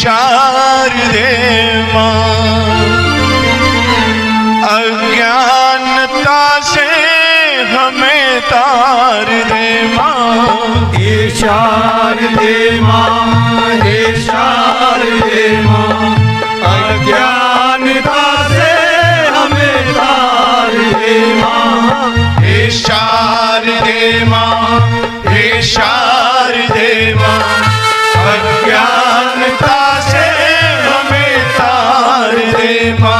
शारदे माँ, अज्ञानता से हमें तार दे माँ। हे शारदे माँ, हे शारदे माँ, अज्ञानता से हमें तार दे माँ। हे शारदे माँ, हे शारदे माँ, अज्ञानता से हमें तार दे माँ।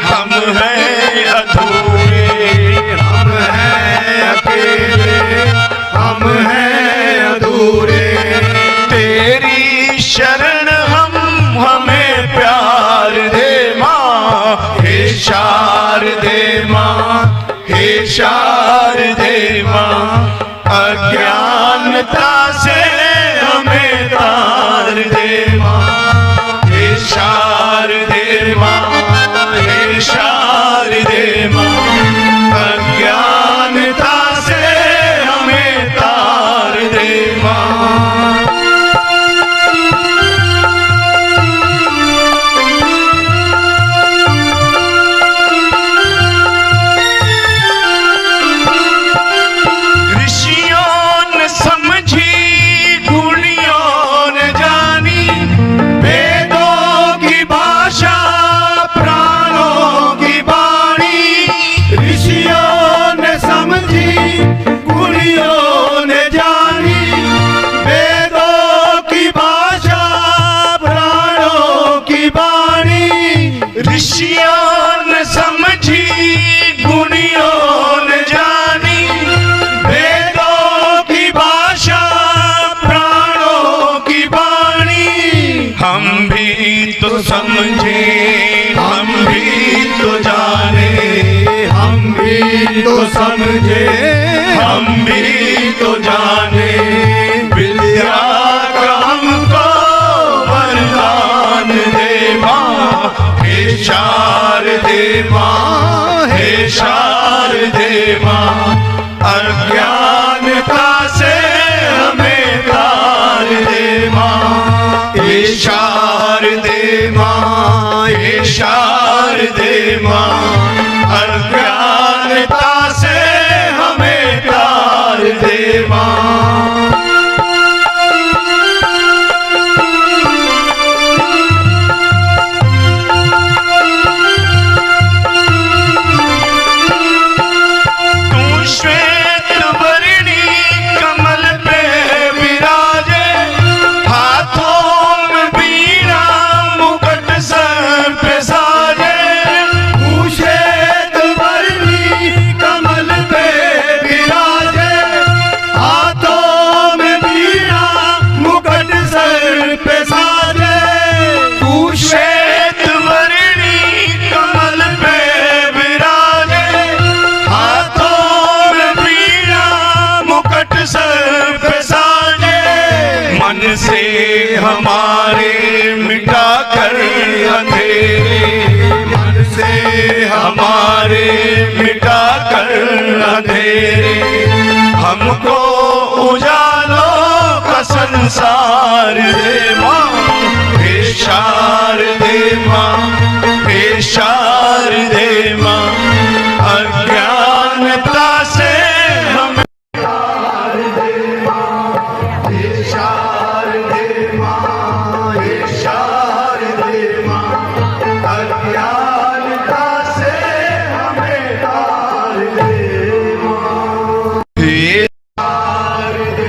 हम हैं अधूरे, हम हैं अकेले, हम हैं अधूरे। तेरी शरण हम हमें प्यार दे माँ। हे शारदे माँ, हे शारदे माँ, अज्ञानता से हमें तार दे माँ। हे शारदे माँ, हे शारदे माँ, अज्ञानता से हमें तार दे माँ। ऋषियों ने समझी, गुणियों ने जानी, वेदों की भाषा, प्राणों की वाणी। ऋषियों ने समझी, गुणियों ने जानी, वेदों की भाषा, प्राणों की वाणी। ऋषियों ने समझी, गुणियों ने जानी, वेदों की भाषा, प्राणों की वाणी। हम भी तो समझे, हम भी तो जाने, हम भी तो समझे, हम भी तो जाने, विद्या का हमको वरदान दे माँ। हे शारदे माँ, हे शारदे माँ, अज्ञानता से हमें तार दे माँ। हे शारदे माँ, हे शारदे माँ, अज्ञानता से हमें तार दे माँ। तू श्वेत वर्णी कमल पे विराजे, हाथों में बीड़ा, मुकुट सर पे साजे। श्वेत वर्णी कमल पे विराजे, हाथों में बीड़ा, मुकुट सर पे साजे। तू श्वेत वर्णी कमल पे विराजे, हाथों में बीड़ा, मुकुट सर पे साजे। मन से हमारे मिटा कर अंधेरे, मन से हमारे मिटा कर अंधेरे, हमको उजालों का संसार दे माँ। हे शारदे माँ, हे शारदे माँ, अज्ञानता से हमें तार दे माँ। हे शारदे माँ, हे शारदे माँ, अज्ञानता से हमें तार दे माँ। हे शारदे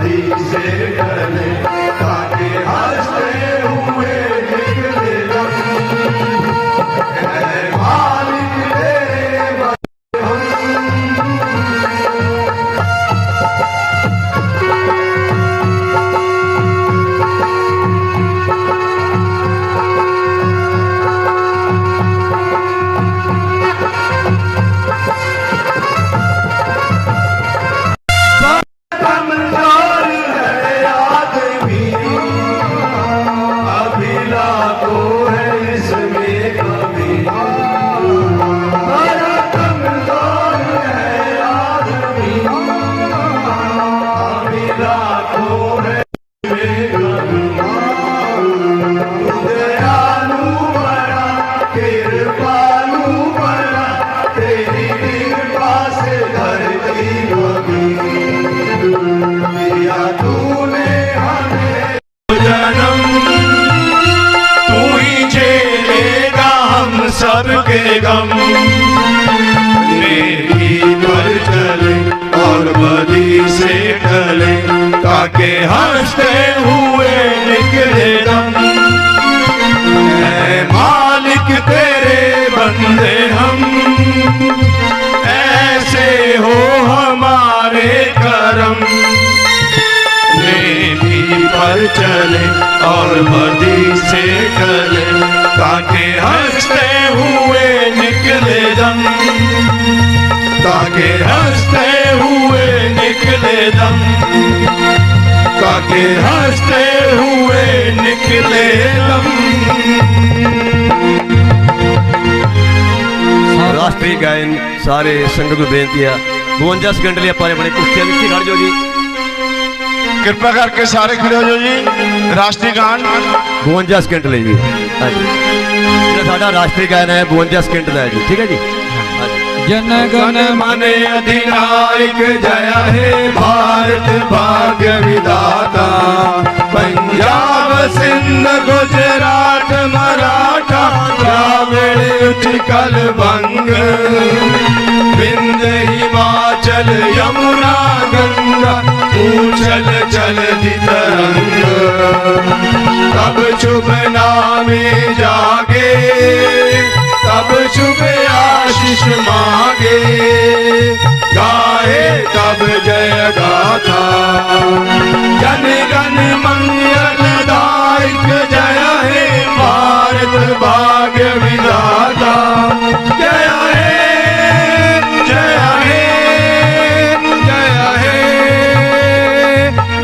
बदी से टले ताकि हंसते हुए निकले दम। ऐ मालिक तेरे बंदे हम। कमजोर है आदमी, अभिला तो है इसमें कभी। बड़ा कमजोर है आदमी, अभिला तो है इसमें कभी। दयालु बड़ा कृपालु बड़ा, तेरी कृपा से धरती बनी। दिया तूने हमें जन्म, तू ही झेलेगा हम सबके गम। नेकी पर चले और बदी से टले ताकि हंसते हुए निकले दम। ऐ मालिक तेरे बंदे हम, ऐसे हो हमारे करम। नेकी पर चले और बदी से टले ताकि हंसते हुए निकले दम। ताकि हंसते हुए निकले दम। ताकि हंसते हुए निकले दम। राष्ट्रीय गायन सारे संगत को बेनती है 52 सेकंड लिए अपने बड़े कुश्तियां लिखी खड़ जो जी। कृपा करके सारे खड़े हो जाओ जी। राष्ट्रीय गान 52 सेकंड ले जी। हाँ जी, ये साडा राष्ट्रीय गायन है 52 सेकंड का है जी। ठीक है जी। हाँ जी। जन गण मन अधिनायक जय हे भारत भाग्य विधाता। पंजाब सिंध गुजरात मराठा द्राविड़ उत्कल बंग। विंध्य हिमाचल यमुना गंगा ऊंचल जलधि तरंग। तब शुभ नामे जागे, तब शुभ आशीष मांगे। गाए तब जय गाथा, जन गण मंगलदायक जय हे भारत भाग्य विधाता। जय हे जय हे जय हे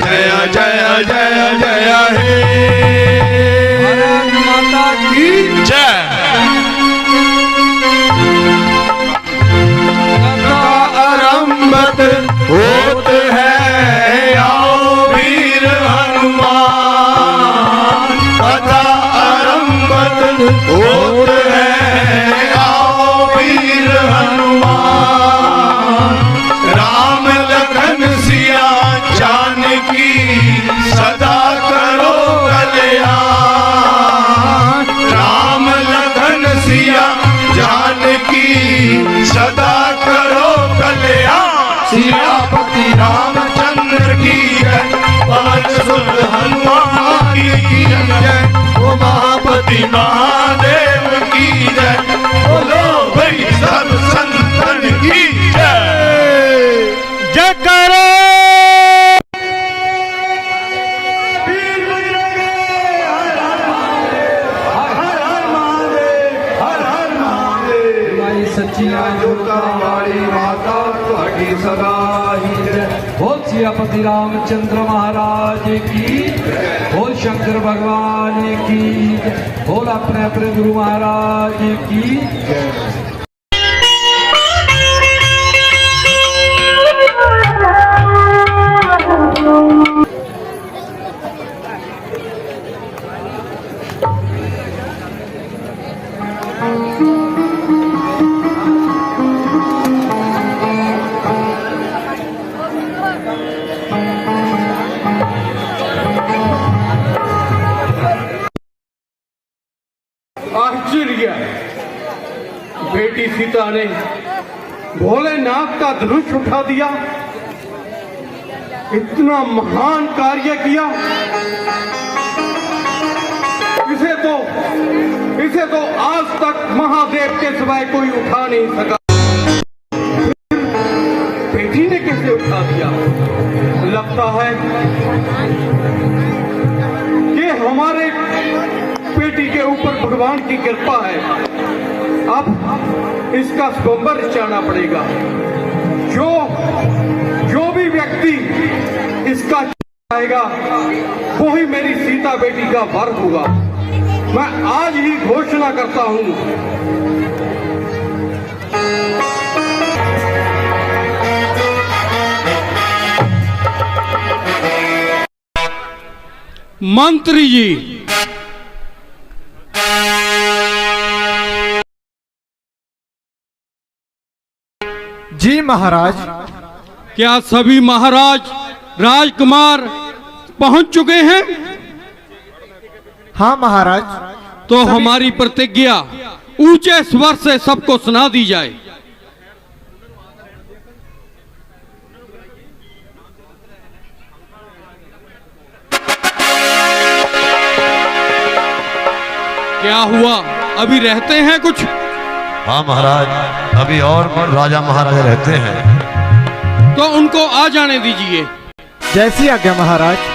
जय जय जय जय हे। भारत माता की जय। आरंभत होत है आओ वीर हनुमान। कथा आरंभत होत है आओ वीर हनुमान। राम लखन सिया जानकी सदा करो कल्याण। राम लखन सिया जानकी सदा करो कल्याण। सियापति रामचंद्र की जय, पवन सुत हनुमान की जय। ओ महापति महादेव की जय, बोलो भाई सब संतन की जय। जय करो माता ਤੁਹਾਡੀ सदा ही जय। बोल सियापति रामचंद्र महाराज की, बोल शंकर भगवान की जय। बोल अपने अपने गुरु महाराज की जय। आश्चर्य, बेटी सीता ने भोलेनाथ का धनुष उठा दिया इतना महान कार्य किया, इसे तो आज तक महादेव के सिवाय कोई उठा नहीं सका। बेटी ने कैसे उठा दिया? लगता है कि हमारे बेटी के ऊपर भगवान की कृपा है। अब इसका स्वयंवर रचाना पड़ेगा। जो भी व्यक्ति इसका आएगा वो ही मेरी सीता बेटी का वर होगा। मैं आज ही घोषणा करता हूं। मंत्री जी, जी महाराज। क्या सभी महाराज राजकुमार पहुंच चुके हैं? हाँ महाराज। तो हमारी प्रतिज्ञा ऊंचे स्वर से सबको सुना दी जाए। क्या हुआ, अभी रहते हैं कुछ? हाँ महाराज, अभी और राजा महाराजा रहते हैं। तो उनको आ जाने दीजिए। जैसी आज्ञा महाराज।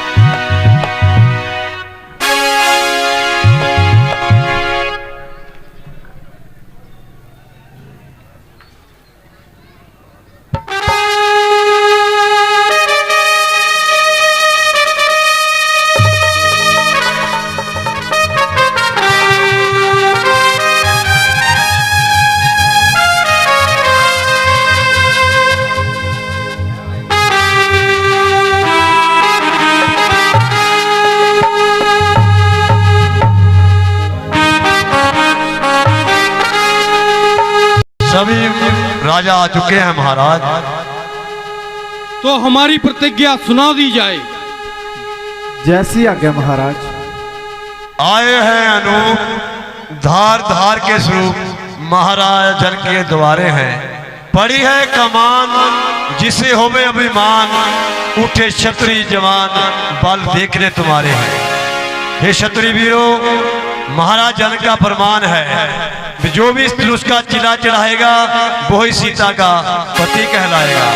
सभी राजा आ चुके हैं महाराज। तो हमारी प्रतिज्ञा सुना दी जाए। जैसी आज्ञा महाराज। आए हैं अनु धार धार के स्वरूप महाराज जन के द्वारे हैं। पड़ी है कमान जिसे होवे अभिमान, उठे क्षत्रिय जवान बल देखने तुम्हारे हैं। हे क्षत्रिय वीरों, महाराज जन का फरमान है जो भी उसका चिला चढ़ाएगा वो ही सीता का पति कहलाएगा।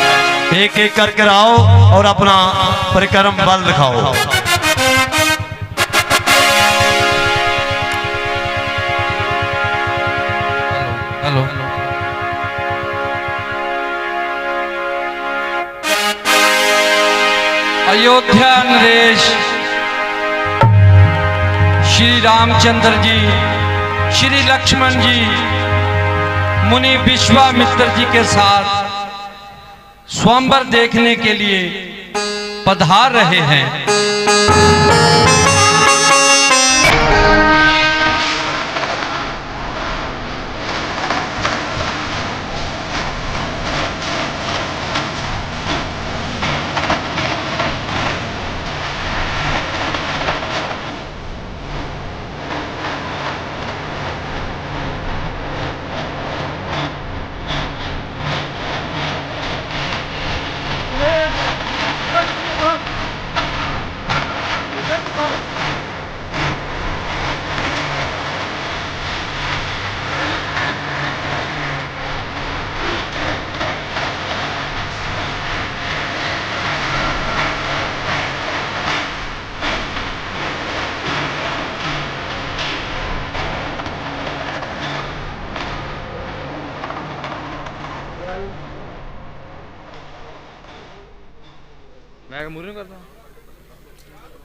एक एक करके आओ और अपना परिक्रम बल दिखाओ। हेलो अयोध्या नरेश श्री रामचंद्र जी, श्री लक्ष्मण जी मुनि विश्वामित्र जी के साथ स्वयंवर देखने के लिए पधार रहे हैं।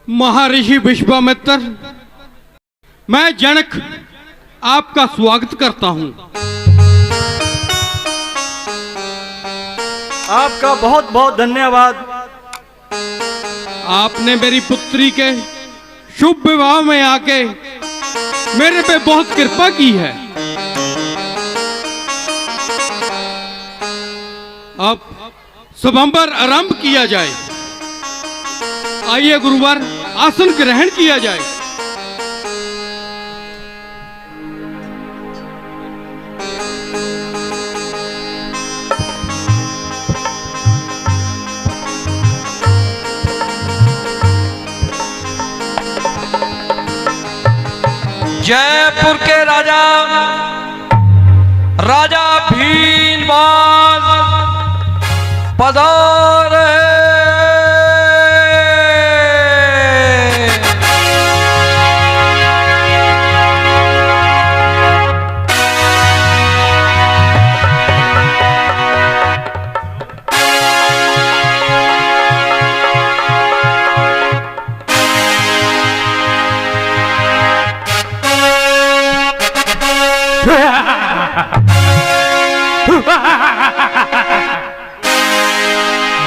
महर्षि विश्वामित्र, मैं जनक आपका स्वागत करता हूं। आपका बहुत बहुत धन्यवाद। आपने मेरी पुत्री के शुभ विवाह में आके मेरे पे बहुत कृपा की है। अब स्वयंवर आरंभ किया जाए। आइए गुरुवर, आसन ग्रहण किया जाए। जयपुर के राजा राजा भीमबाल पधारे।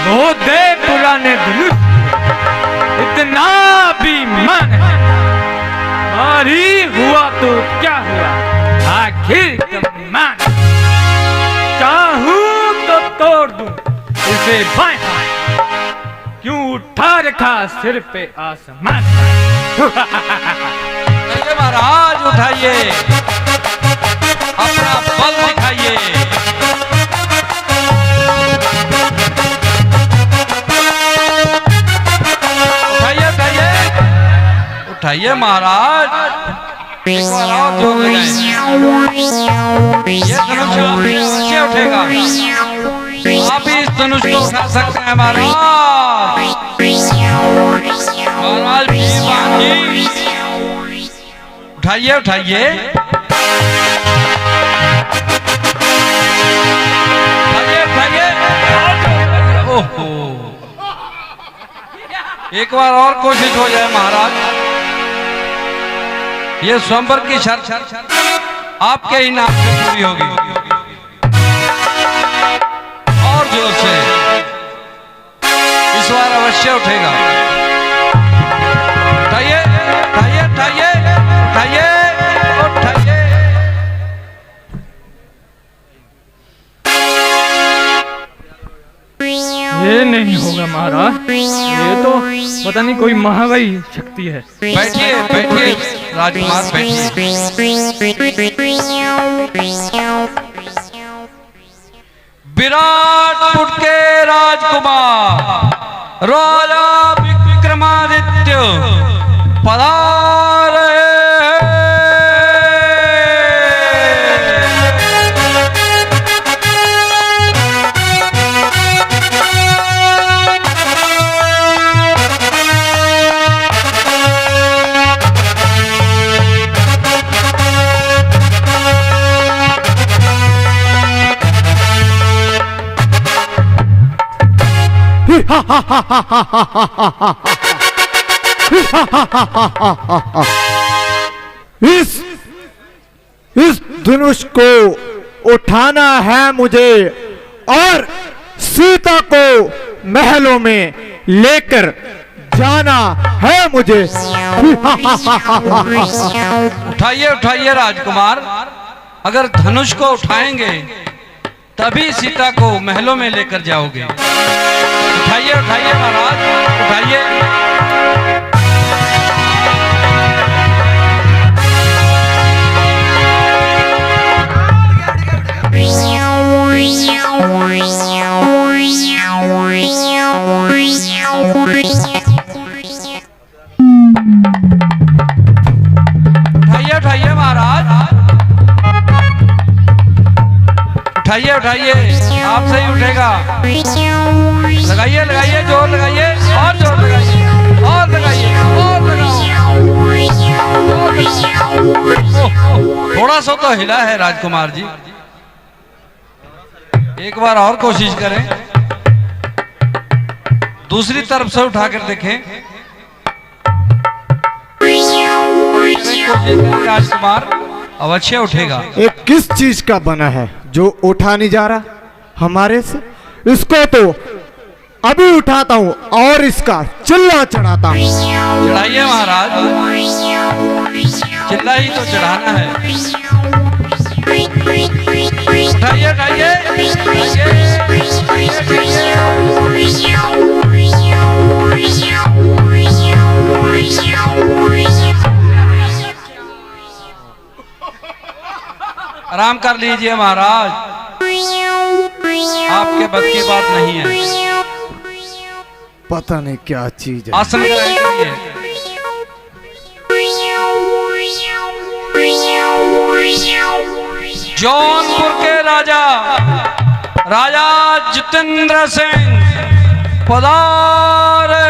वो दे पुराने धनुष इतना भी मन है, भारी हुआ तो क्या हुआ, आखिर कमान चाहूं तो तोड़ दूं इसे बाएं हाथ, क्यों उठा रखा सिर पे आसमान। उठाइए महाराज, उठाइए, अपना बल दिखाइए। उठाइए महाराज, एक बार और जोर लगाएं। ये धनुष अवश्य उठेगा, आप भी इस धनुष को उठा सकते हैं महाराज। महाराज भीमबाल जी, उठाइए उठाइए उठाइए उठाइए। ओहो, एक बार और कोशिश हो जाए महाराज। ये स्वयंवर की शर्त आपके ही नाम से पूरी होगी। और जोर से इस बार अवश्य उठेगा। उठाइए उठाइए उठाइए उठाइए उठाइए। ये नहीं होगा महाराज, ये तो पता नहीं कोई महाबली शक्ति है। बैठिए बैठिए राजकुमार, बैठिए। विराटपुर के राजकुमार राजा विक्रमादित्य पधारे। इस धनुष को उठाना है मुझे और सीता को महलों में लेकर जाना है मुझे। उठाइए उठाइए राजकुमार, अगर धनुष को उठाएंगे तभी सीता को महलों में लेकर जाओगे। उठाइए उठाइए महाराज, उठाइए। उठाइए उठाइए महाराज, उठाइए उठाइए, आपसे ही उठेगा। लगाइए लगाइए, जोर लगाइए, और जोर लगाइए, और लगाइए, और लगाओ। थोड़ा सा तो हिला है राजकुमार जी, एक बार और कोशिश करें। दूसरी तरफ से उठाकर देखें। राजकुमार अवश्य उठेगा। ये किस चीज का बना है जो उठा नहीं जा रहा हमारे से? इसको तो अभी उठाता हूँ और इसका चिल्ला चढ़ाता हूँ। चढ़ाइए महाराज, चिल्ला ही तो चढ़ाना है। उठाइए उठाइए आराम कर लीजिए महाराज, आपके बस की बात नहीं है। पता नहीं क्या चीज है। आसन करिए। जौनपुर के राजा राजा जितेंद्र सिंह पधारे।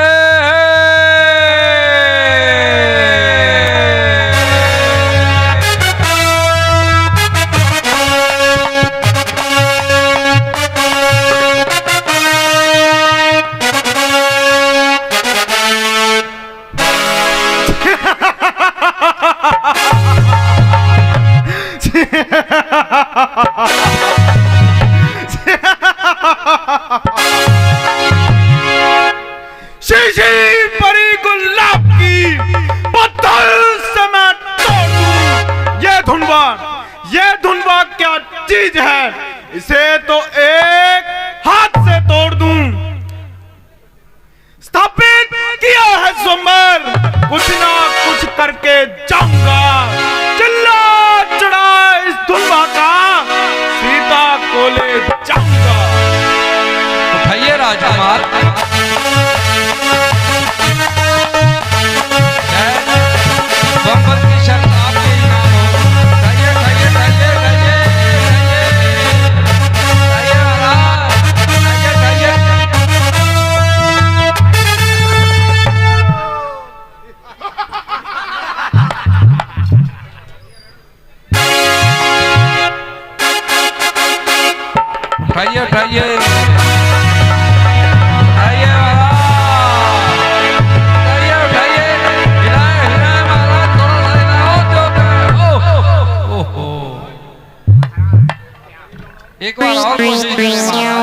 शीशी परी गुलाब की पत्थर से मैं तोड़ दूं। ये धुनवा क्या चीज है, इसे तो एक हाथ से तोड़ दूं। स्थापित किया है स्वयंवर, कुछ ना कुछ करके जाऊंगा। चिल्ला चढ़ा इस धुनवा का, सीता को ले जाऊंगा। उठाइए राजकुमार। स्वयंवर की शर्त आपके ही नाम हो। उठाइए उठाइए उठाइए उठाइए उठाइए महाराज, उठाइए उठाइए। उठाइए उठाइए उठाइए महाराज, उठाइए उठाइए, हिलाए हिलाए महाराज, थोड़ा सा हिलाओ जो ओहो। एक बार और कोशिश करें महाराज।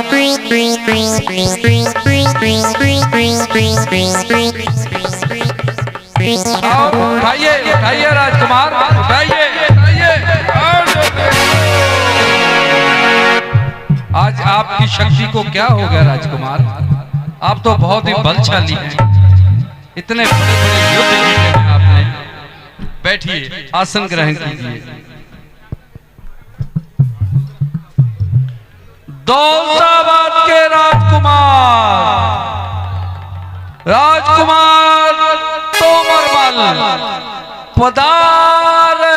उठाइए उठाइए राजकुमार, उठाइए उठाइए। आज आपकी शक्ति को क्या हो गया राजकुमार? आप तो बहुत ही बलशाली हैं, इतने बड़े बड़े युद्ध जीते हैं आपने। बैठिए, आसन ग्रहण कीजिए। दौलताबाद के राजकुमार तोमरमल पधारे।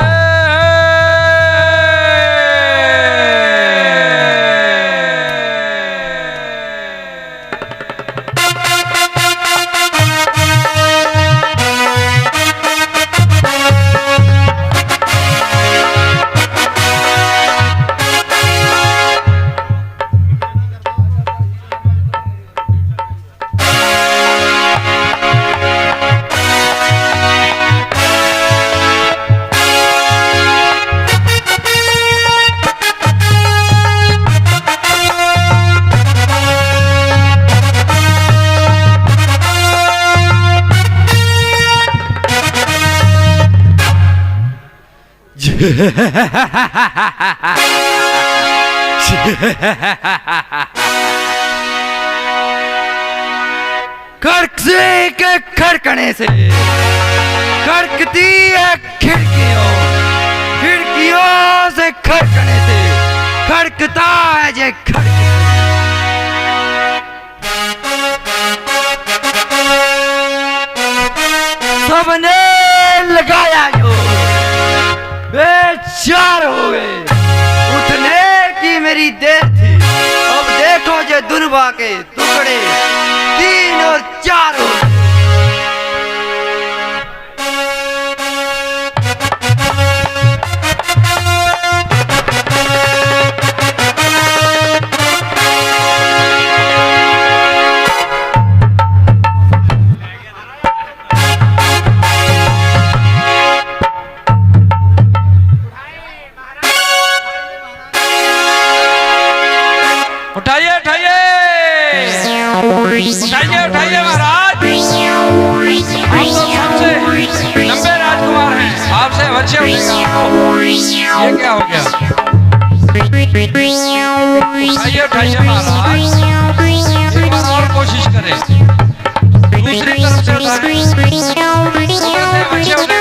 खड़क से के खड़कने से खड़कती है खिड़कियों, खिड़कियों से खड़कने से खड़कता है जे खड़क। सबने लगाया जो बेचार हो गए, उठने की मेरी देर थी। अब देखो जे दुर्वा के टुकड़े 3 और 4 हो गए। उठाइए उठाइए उठाइए उठाइए महाराज, आप तो सबसे लंबे राजकुमार हैं, आपसे बच्चे उठेगा। ये क्या हो गया? उठाइए उठाइए महाराज, एक बार और कोशिश करें, दूसरी तरफ से उठाइए, बच्चे उठेगा।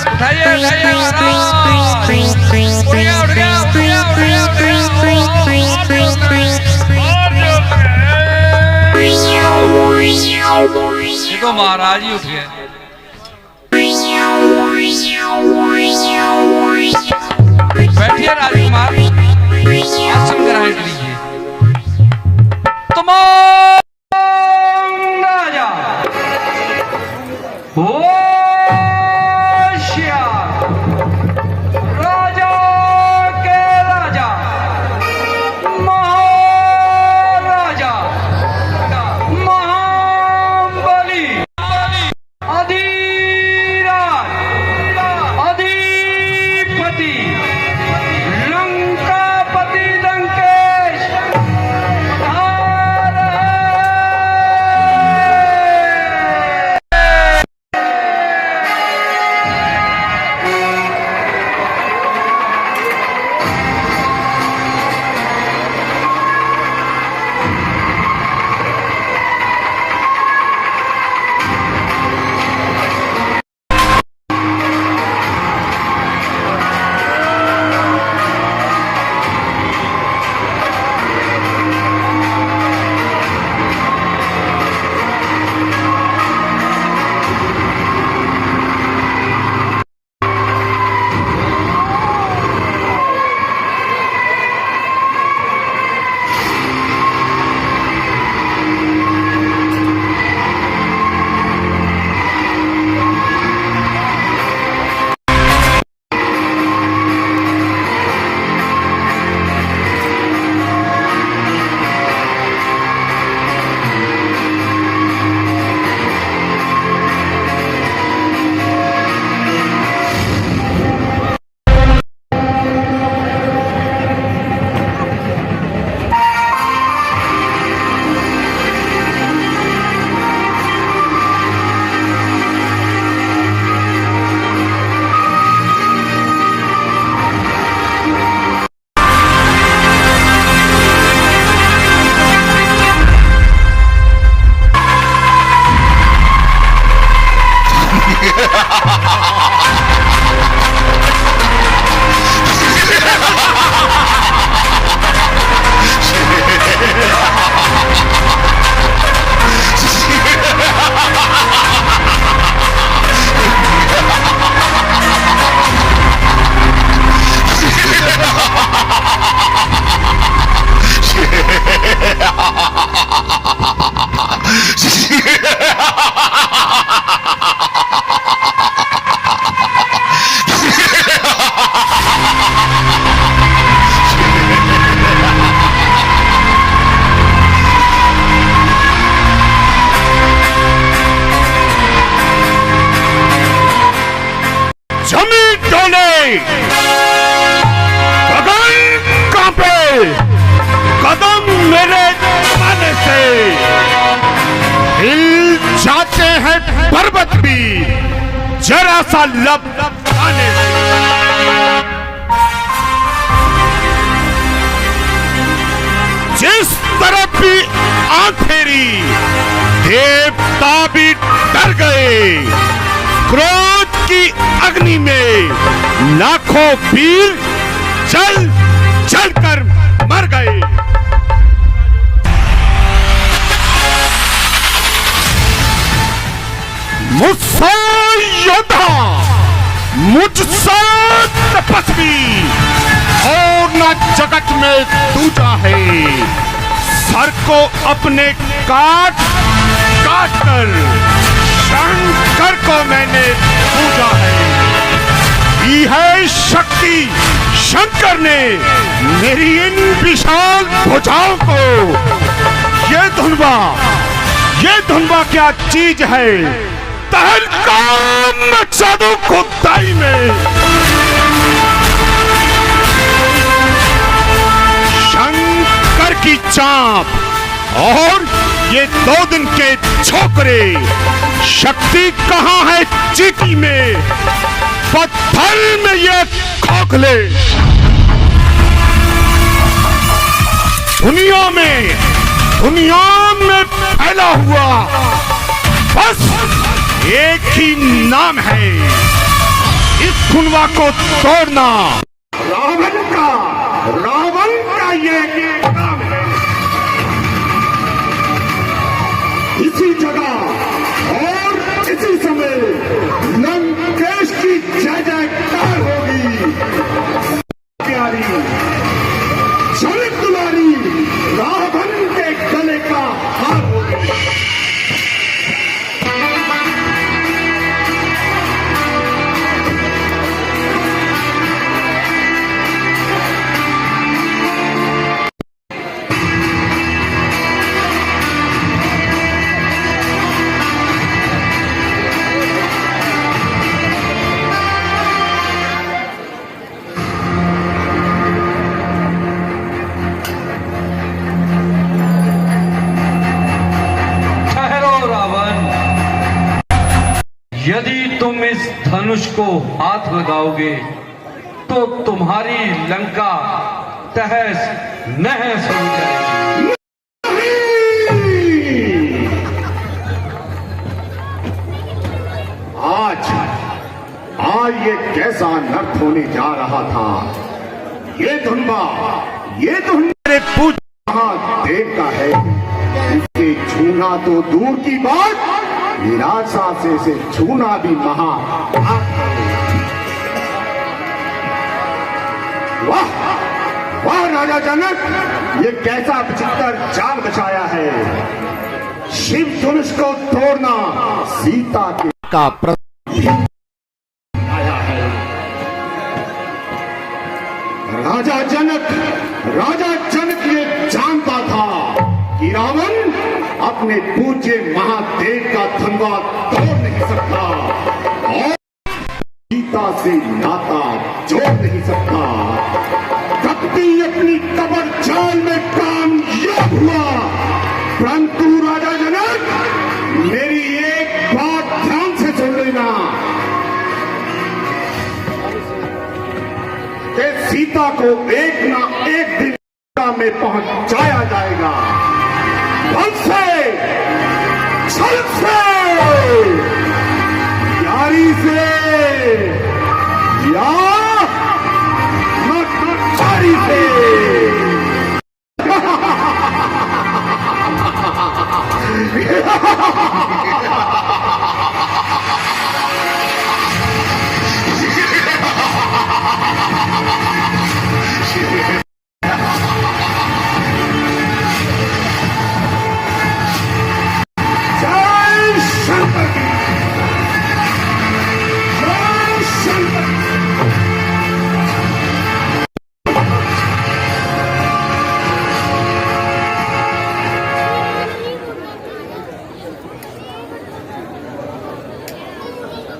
उठाइए उठाइए महाराज, ये तो महाराज ही उठ गए। बैठिए राजकुमार, आसन ग्रहण कीजिए। तुम राजा होशियार, राजा के राजा, महाराजा, महाबली, अधिराज, अधिपति, लंकापति लंकेश कदम मेरे जमाने से हिल जाते हैं पर्वत भी जरा सा लब आने से। जिस तरफ भी आंख फेरी देवता भी डर गए। क्रोध की अग्नि में लाखों वीर जल जलकर मर गए। मुझसे योद्धा, मुझसे तपस्वी और न जगत में दूजा है। सर को अपने काट काट कर शंकर को मैंने पूजा है। दी है शक्ति शंकर ने मेरी इन विशाल भुजाओं को। ये धुनवा क्या चीज है। तहलका मचा दूं खुदाई में। शंकर की चाप और ये 2 दिन के छोकरे। शक्ति कहाँ है चीटी में, पत्थर में ये खोखले। दुनिया में फैला हुआ बस एक ही नाम है, इस धुनवा को तोड़ना। रावण का ये नाम है। इसी जगह और इसी समय लंकेश की जय जय यदि तुम इस धनुष को हाथ लगाओगे तो तुम्हारी लंका तहस नहस हो जाएगी। आज ये कैसा नर्थ होने जा रहा था। ये धुनबा मेरे पूछ देव का है, इसे छूना तो दूर की बात, निराशा से इसे छूना भी महा। वाह वाह राजा जनक, ये कैसा विचित्र जाल बचाया है। शिव धनुष को तोड़ना सीता के का आया है। राजा जनक ये जानता था कि रावण अपने पूज्य महादेव का धनुष तोड़ नहीं सकता और सीता से नाता जोड़ नहीं सकता। कपटी अपनी कबर जाल में कामयाब हुआ, परंतु राजा जनक मेरी एक बात ध्यान से सुन लेना कि सीता को एक ना एक दिन में पहुंचाया जाएगा। बल से, छल से, यारी से या नटचारी से।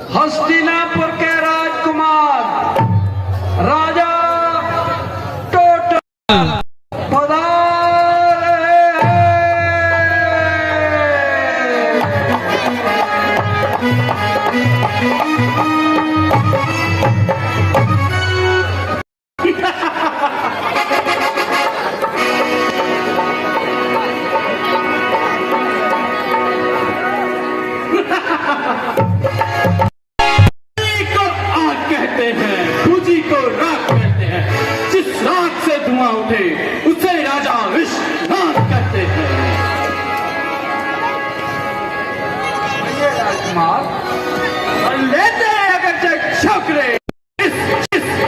हस्तिनापुर के राजकुमार राजा टोटल पधारे। धुआं उठे उसे राजा विश्वनाथ कहते हैं। राजकुमार लेते हैं अगर छोकरे इस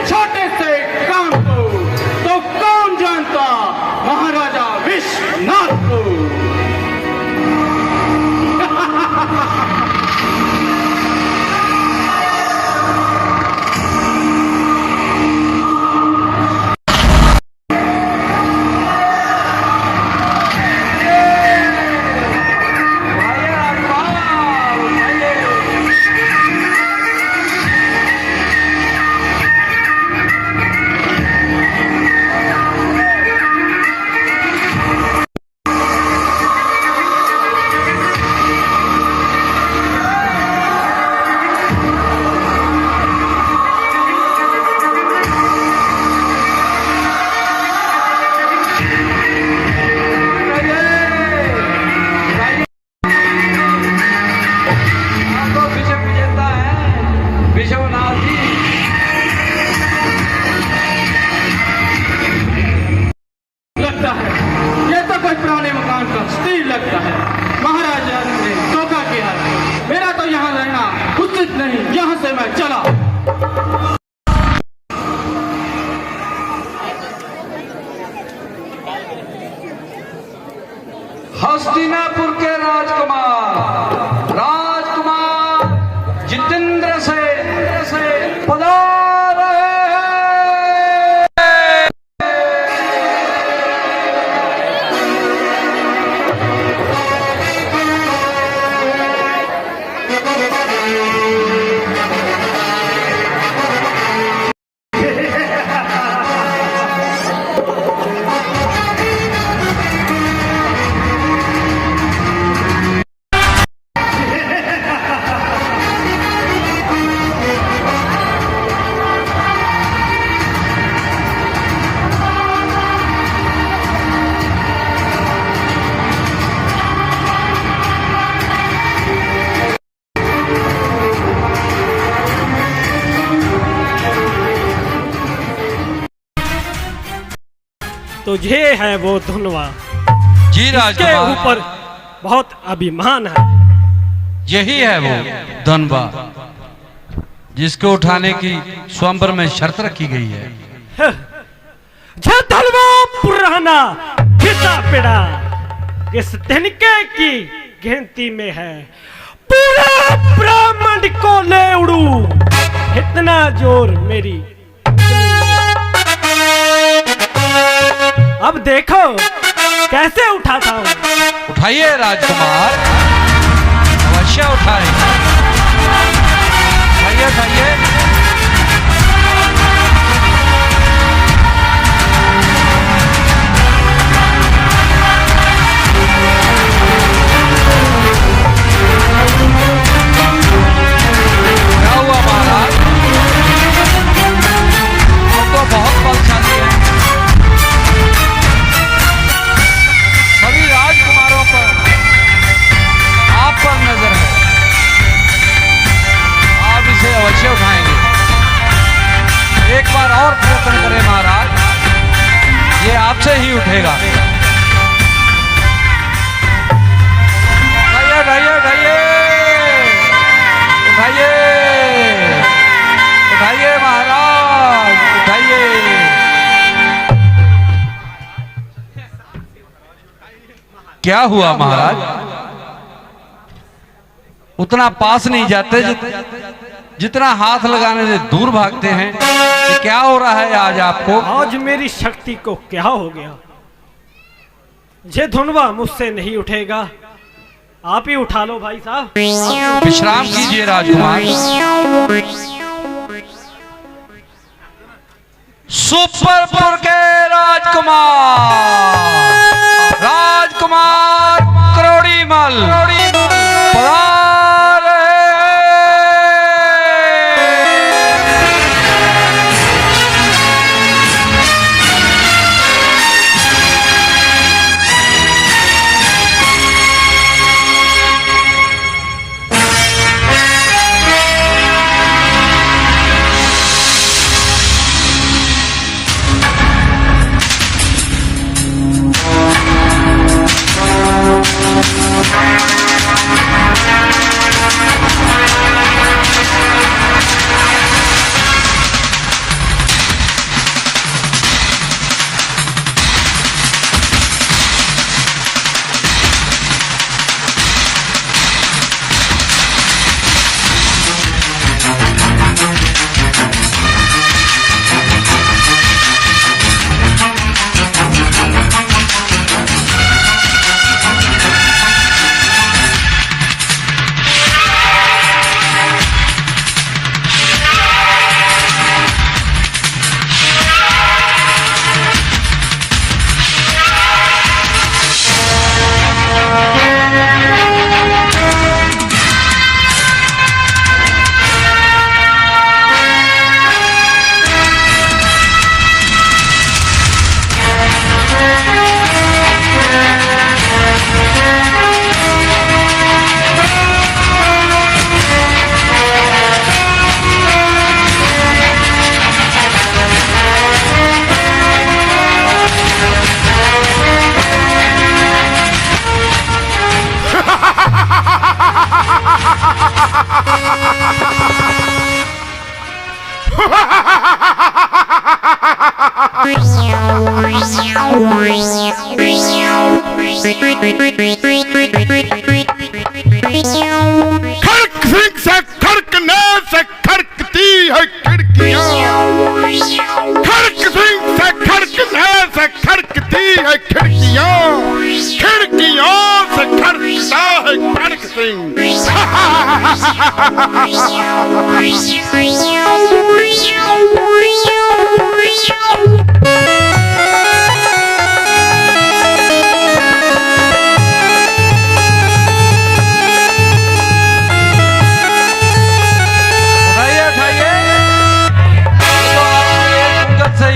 छोटे से काम को, तो कौन जानता महाराजा विश्वनाथ को। लगता है महाराजा ने धोखा किया है। मेरा तो यहाँ रहना उचित नहीं, यहाँ से मैं चला। हस्तिनापुर के राजकुमार जितेंद्र से पधारे। तो ये है वो धुनवा जी के राजकुमार, ऊपर बहुत अभिमान है। यही है वो धनबा जिसको उठाने की स्वयंवर में शर्त रखी गई है। ये धनवा पुराना घिसा पिड़ा इस तिनके की गिनती में है, पूरा ब्राह्मण को ले उड़ू इतना जोर मेरी। अब देखो कैसे उठाता हूँ। उठाइए राजकुमार, अवश्य उठाए, उठाइए उठाइए। क्या हुआ महाराज, आप तो बहुत बलशाली हैं। सभी राजकुमारों पर आप पर नजर है, आप इसे अवश्य उठाएंगे। एक बार और प्रयत्न करें महाराज, ये आपसे ही उठेगा। उठाइए उठाइए उठाइए उठाइए उठाइए महाराज, उठाइए। क्या हुआ महाराज, उतना पास नहीं जाते जितना हाथ लगाने से दूर भागते हैं। ये क्या हो रहा है आज आपको? आज मेरी शक्ति को क्या हो गया? ये धुनवा मुझसे नहीं उठेगा, आप ही उठा लो भाई साहब। विश्राम कीजिए राजकुमार। सुपरपुर के राजकुमार, राजकुमार करोड़ीमल पधारे। खड़क सिंह से खड़कने से खड़कती है खिड़कियां, खड़क सिंह से खड़कने से खड़कती है खिड़कियां, खिड़कियों से खड़कता है खड़क सिंह।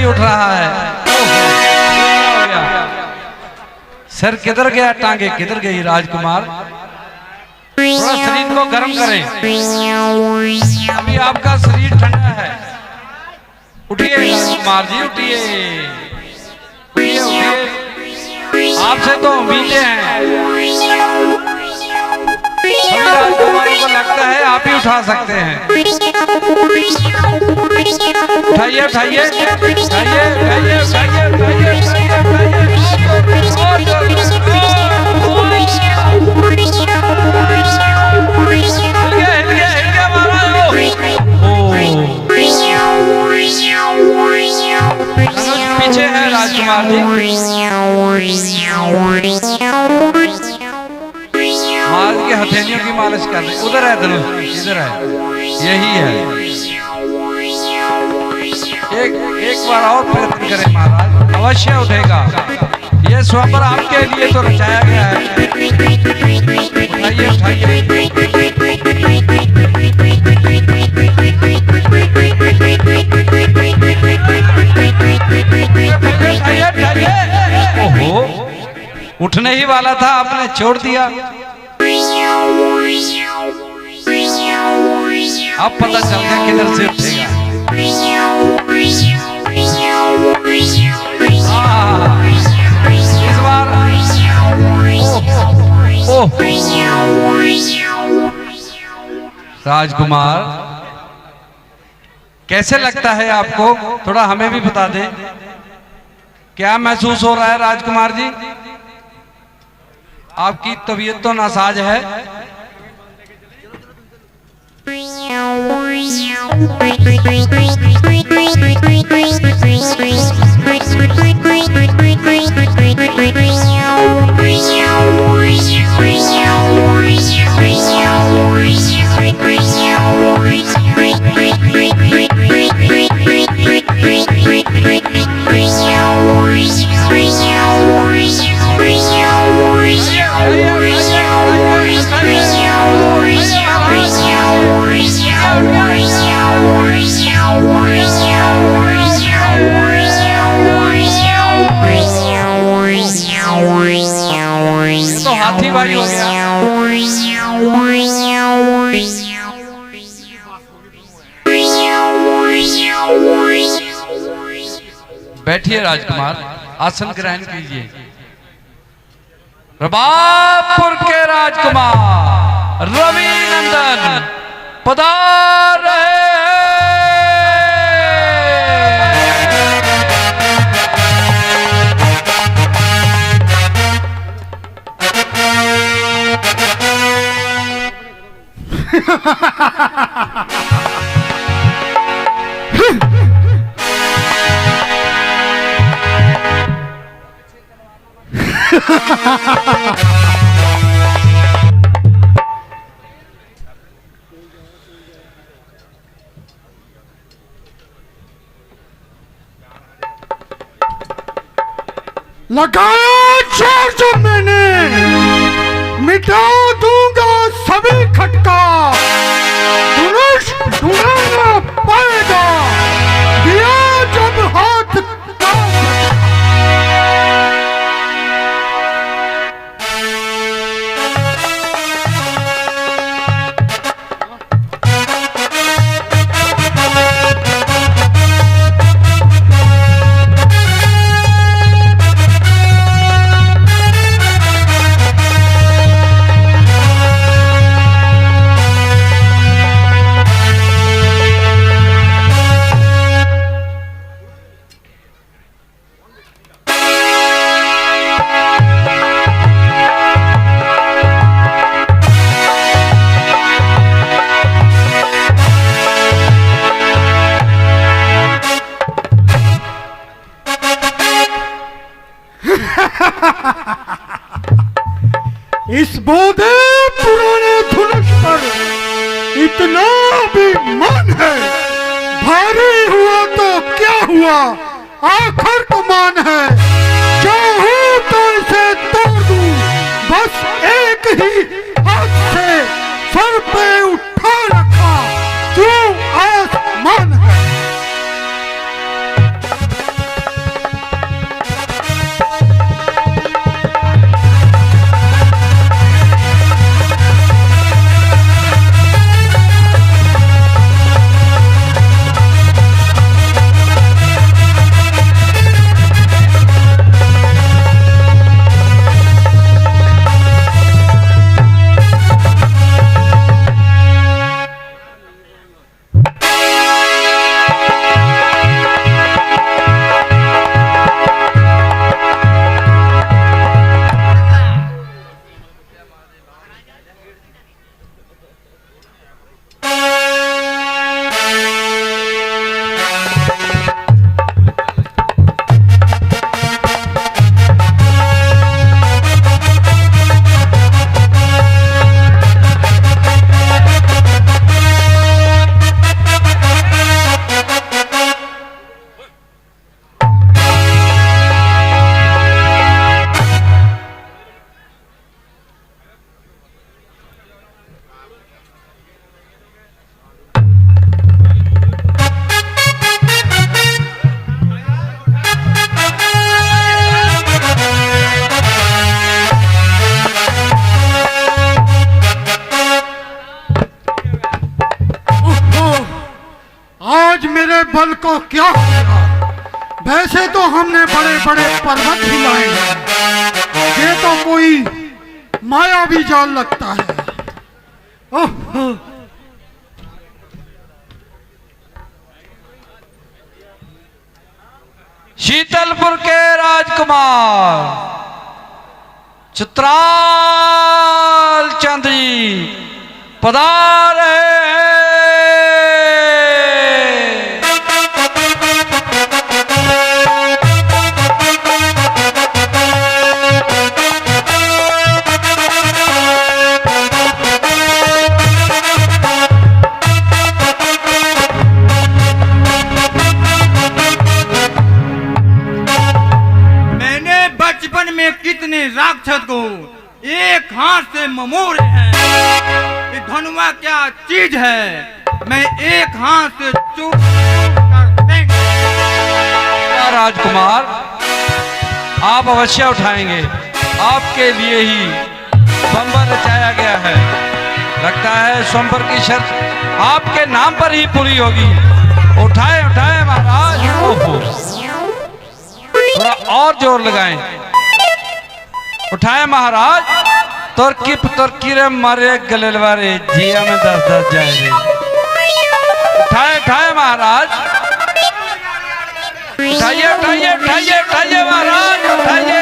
उठ रहा है। सर किधर गया, टांगे किधर गई राजकुमार? थोड़ा शरीर को गर्म करें, अभी आपका शरीर ठंडा है। उठिए राजकुमार जी, उठिए उठिए उठिए। आपसे तो उम्मीदें हैं। सभी राजकुमारों को लगता है आप ही उठा सकते हैं। उठाइए उठाइए उठाइए उठाइए उठाइए उठाइए पीछे है राजकुमार जी। माल की हथेलियों की मालिश कर रहे। उधर है धनुष, इधर है, यही है। एक बार और प्रयत्न करें महाराज, अवश्य उठेगा। ये स्वप्न आपके लिए तो रचाया गया है। उठाइए उठाइए ओहो, उठने ही वाला था, आपने छोड़ दिया। अब पता चल गया किधर से उठेगा। इस बार राजकुमार, कैसे लगता है आपको? थोड़ा हमें भी बता दें, क्या महसूस हो रहा है राजकुमार जी? आपकी तबीयत तो नासाज है। तो हाथी भाई हो गया। बैठिए राजकुमार, आसन ग्रहण कीजिए। प्रभातपुर के राजकुमार रवि नंदन पधार रहे लगाया जोर जो मैंने, मिटा दूंगा सभी खटका। धनुष ढूंढना पाएगा, दिया जब हाथ का। इस बोधे पुराने धनुष पर इतना भी मन है। भारी हुआ तो क्या हुआ, आखिर तो मान है। चाहूं तो इसे तोड़ दूं, बस एक ही हाथ से सर पे उठा रखा क्यों आसमान है। बल को क्या हो गया? वैसे तो हमने बड़े बड़े पर्वत हिलाए हैं, ये तो कोई मायावी जाल लगता है। ओह, शीतलपुर के राजकुमार चित्राल चंद जी पधारे। कितने राक्षस को एक हाथ से ममोड़े हैं। ये धनुआ क्या चीज है, मैं एक हाथ से चूक कर देंगे। राजकुमार आप अवश्य उठाएंगे, आपके लिए ही स्वयंवर रचाया गया है। लगता है स्वयंवर की शर्त आपके नाम पर ही पूरी होगी। उठाए उठाए महाराज। ओहो, थोड़ा और जोर लगाएं। उठाए महाराज। तुर्की रे मारे गलेलवारे जिया में 10-10 जाएंगे। उठाए उठाए महाराज। उठाइए उठाइए उठाइए उठाइए महाराज उठाइए।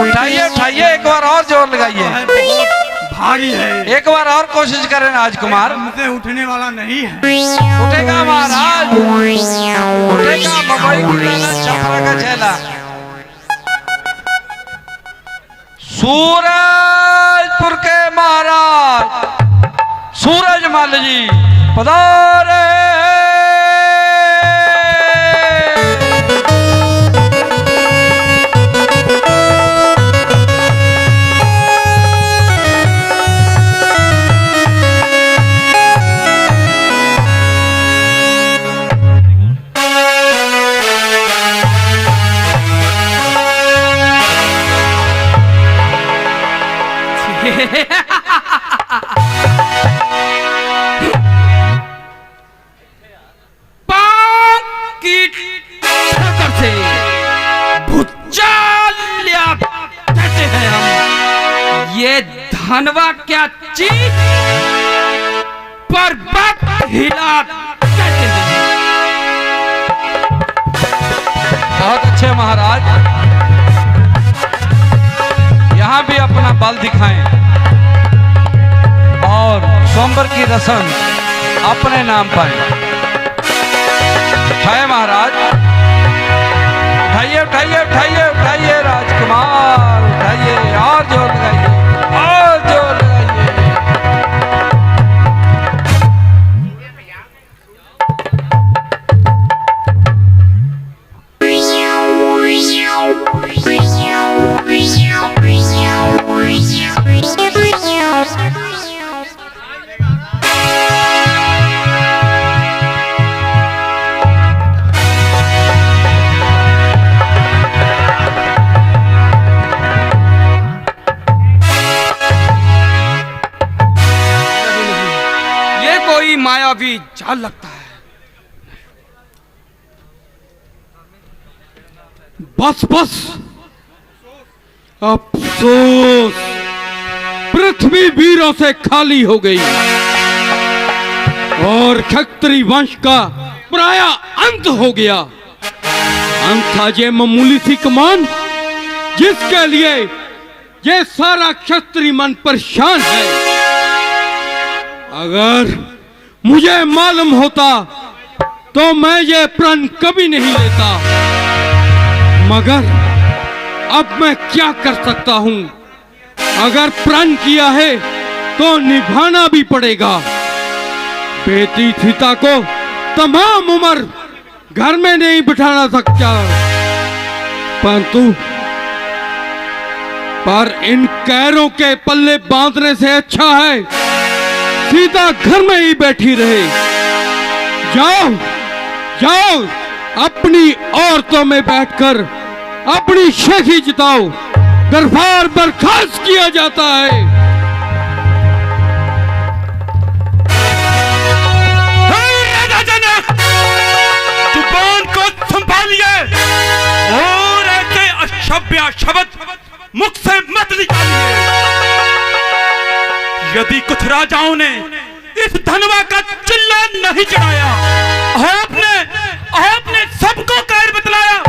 उठाइए उठाइए, एक बार और जोर लगाइए। भारी है, एक बार और कोशिश करें राजकुमार। मुझे उठने वाला नहीं है। उठेगा महाराज, उठेगा। मकई की लाला छपरा का चेला। सूरजपुर के महाराज सूरजमल जी पधारे। ये धनवा क्या चीज पर्वत हिला कहते हैं। बहुत अच्छे महाराज, यहाँ भी अपना बल दिखाएं और स्वयंवर की रसम अपने नाम पाएं। उठाए महाराज, उठाइए उठाइए उठाइए उठाइए राजकुमार उठाइए। और जोर लगाइए और जोर लगाइए। मायावी जाल लगता है। बस बस, अफसोस, पृथ्वी वीरों से खाली हो गई और क्षत्रिय वंश का प्राय अंत हो गया। अंत था ये मामूली सी कमान जिसके लिए ये सारा क्षत्रिय मन परेशान है। अगर मुझे मालूम होता तो मैं ये प्रण कभी नहीं लेता, मगर अब मैं क्या कर सकता हूं। अगर प्रण किया है तो निभाना भी पड़ेगा। बेटी सीता को तमाम उम्र घर में नहीं बिठाना सकता, पर इन कैरों के पल्ले बांधने से अच्छा है सीता घर में ही बैठी रहे। जाओ जाओ, अपनी औरतों में बैठकर अपनी शेखी जिताओ। दरबार बर्खास्त किया जाता है। का शब्द मुख से मत निकालिए। यदि कुछ राजाओं ने इस धनवा का चिल्ला नहीं चढ़ाया, आपने सबको कैद बतलाया।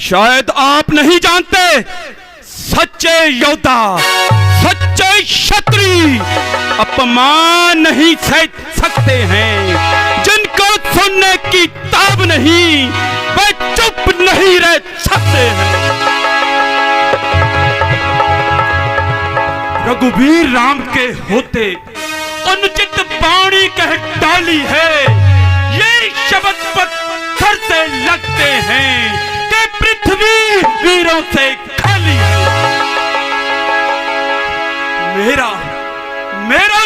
शायद आप नहीं जानते, सच्चे योद्धा, सच्चे क्षत्रिय अपमान नहीं सह सकते हैं। जिनको सुनने की ताब नहीं, वे चुप नहीं रह सकते हैं। रघुवीर राम के होते अनुचित वाणी कह डाली है। ये शब्द पत्थर से लगते हैं कि पृथ्वी वीरों से खाली है। मेरा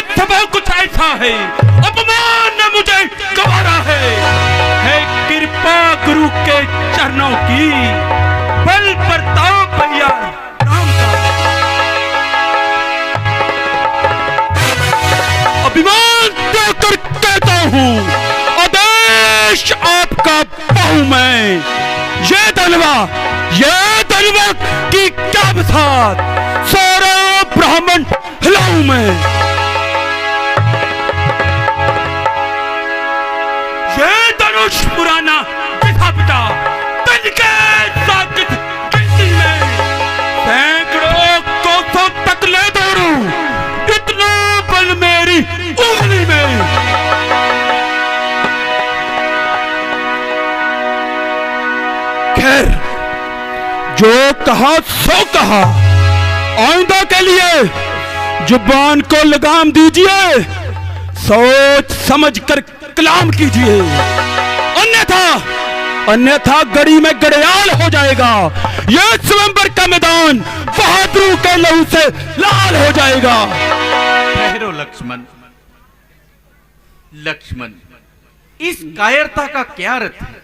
स्वभाव कुछ ऐसा है, अपमान ने मुझे गवारा है कृपा गुरु के चरणों की, बल प्रताप भैया राम का। अभिमान देकर कहता हूँ, आदेश आपका पाऊं मैं। ये धनवा की क्या बसात, सारा ब्राह्मण हिलाऊं मैं। ये धनुष पुराना पिता पिता तिनके साकित गिनती में सैकड़ों कोसों तक ले दौड़ूं, इतना बल मेरी उंगली में। खैर, जो कहा सो कहा। आइंदा के लिए जुबान को लगाम दीजिए, सोच समझ कर कलाम कीजिए, अन्यथा गड़ी में गड़ियाल हो जाएगा। यह स्वयंवर का मैदान बहादुरों के लहू से लाल हो जाएगा। ठहरो लक्ष्मण, इस कायरता का क्या अर्थ है?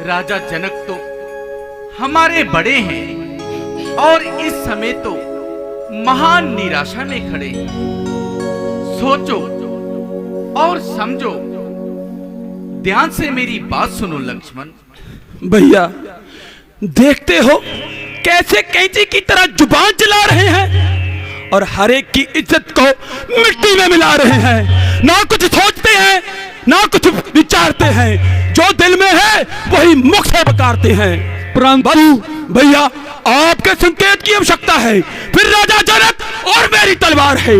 राजा जनक तो हमारे बड़े हैं और इस समय तो महान निराशा में खड़े। सोचो और समझो, ध्यान से मेरी बात सुनो लक्ष्मण। भैया, देखते हो कैसे कैंची की तरह जुबान चला रहे हैं और हर एक की इज्जत को मिट्टी में मिला रहे हैं। ना कुछ सोचते हैं, ना कुछ विचारते हैं। जो दिल में है वही मुख से बकारते हैं। परंतु भैया, आपके संकेत की आवश्यकता है, फिर राजा जनक और मेरी तलवार है।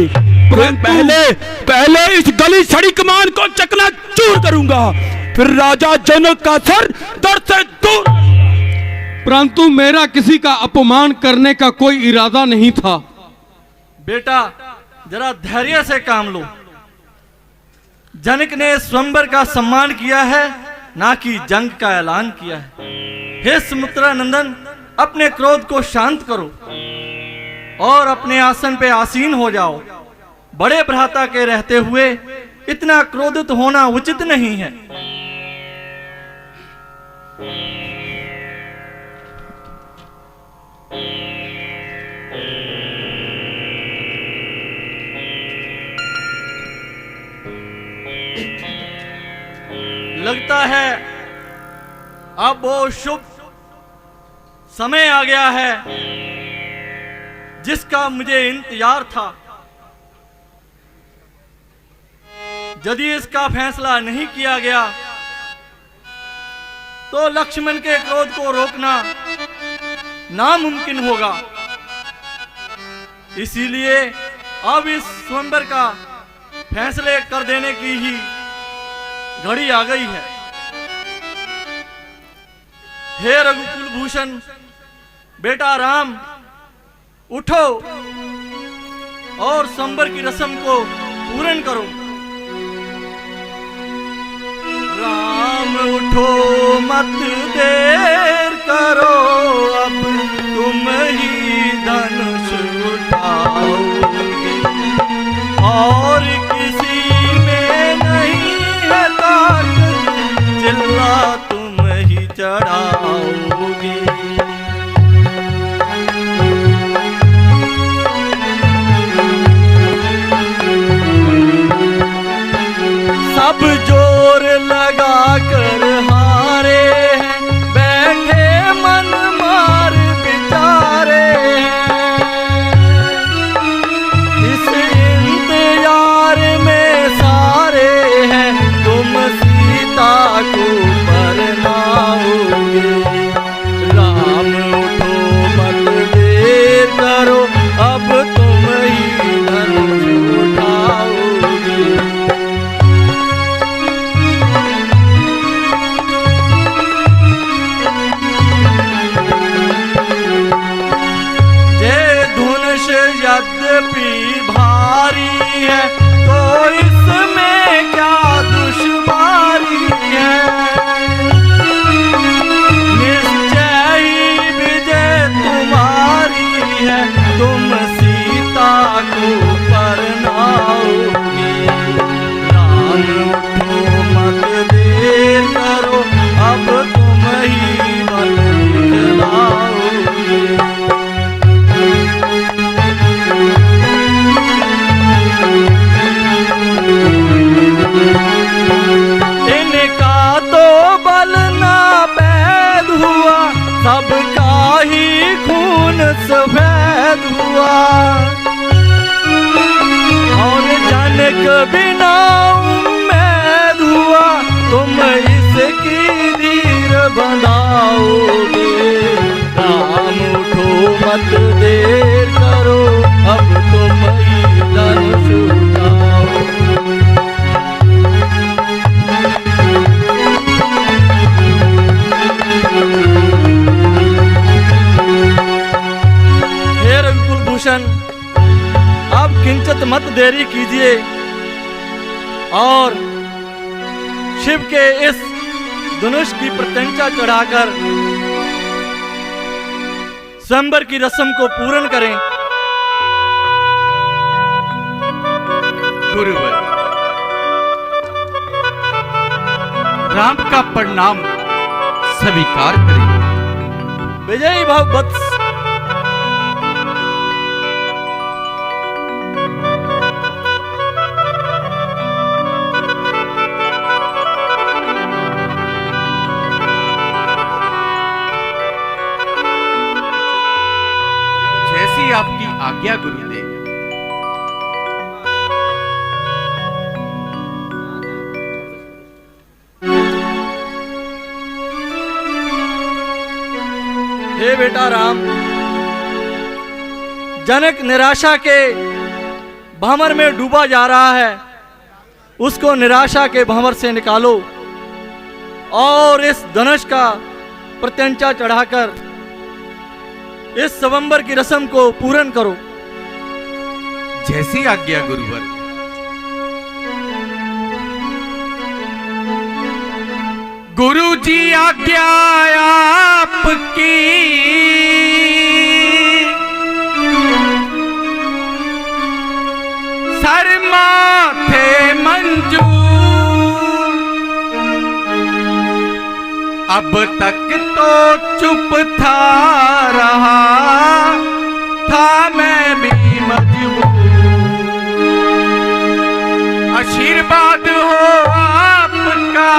पहले इस गली सड़ी कमान को चकनाचूर करूंगा, फिर राजा जनक का सर दर्द से दूर। परंतु मेरा किसी का अपमान करने का कोई इरादा नहीं था। बेटा, जरा धैर्य से काम लो। जनक ने स्वयंवर का सम्मान किया है, ना कि जंग का ऐलान किया है। हे सुमित्रा नंदन, अपने क्रोध को शांत करो और अपने आसन पे आसीन हो जाओ। बड़े भ्राता के रहते हुए इतना क्रोधित होना उचित नहीं है। लगता है अब वो शुभ समय आ गया है जिसका मुझे इंतजार था। यदि इसका फैसला नहीं किया गया तो लक्ष्मण के क्रोध को रोकना नामुमकिन होगा। इसीलिए अब इस स्वयंवर का फैसले कर देने की ही घड़ी आ गई है। हे रघुकुल भूषण बेटा राम, उठो और स्वयंवर की रस्म को पूर्ण करो। राम उठो मत देर करो, अब तुम ही धनुष उठाओगे और किसी में नहीं है ताकत, चिल्ला तुम ही चढ़ाओगे। सब जोर लगा कर बिना उम्मीद हुआ तुम इसकी धीर बनाओगे। राम उठो मत देर करो, अब तुम ईंधन छुटाओ। हे रघुकुल भूषण, अब किंचित मत देरी कीजिए और शिव के इस धनुष की प्रत्यंचा चढ़ाकर स्वयंवर की रस्म को पूर्ण करें। गुरुवर, राम का प्रणाम स्वीकार करें। विजयी भव वत्स। जैसी आपकी आज्ञा गुरुदेव। हे बेटा राम, जनक निराशा के भंवर में डूबा जा रहा है, उसको निराशा के भंवर से निकालो और इस धनुष का प्रत्यंचा चढ़ाकर इस स्वयंवर की रस्म को पूर्ण करो। जैसी आज्ञा गुरुवर। गुरु जी आज्ञा आपकी, सर माथे मंजूर। अब तक तो चुप था रहा था मैं भी मजबूर। आशीर्वाद हो आपका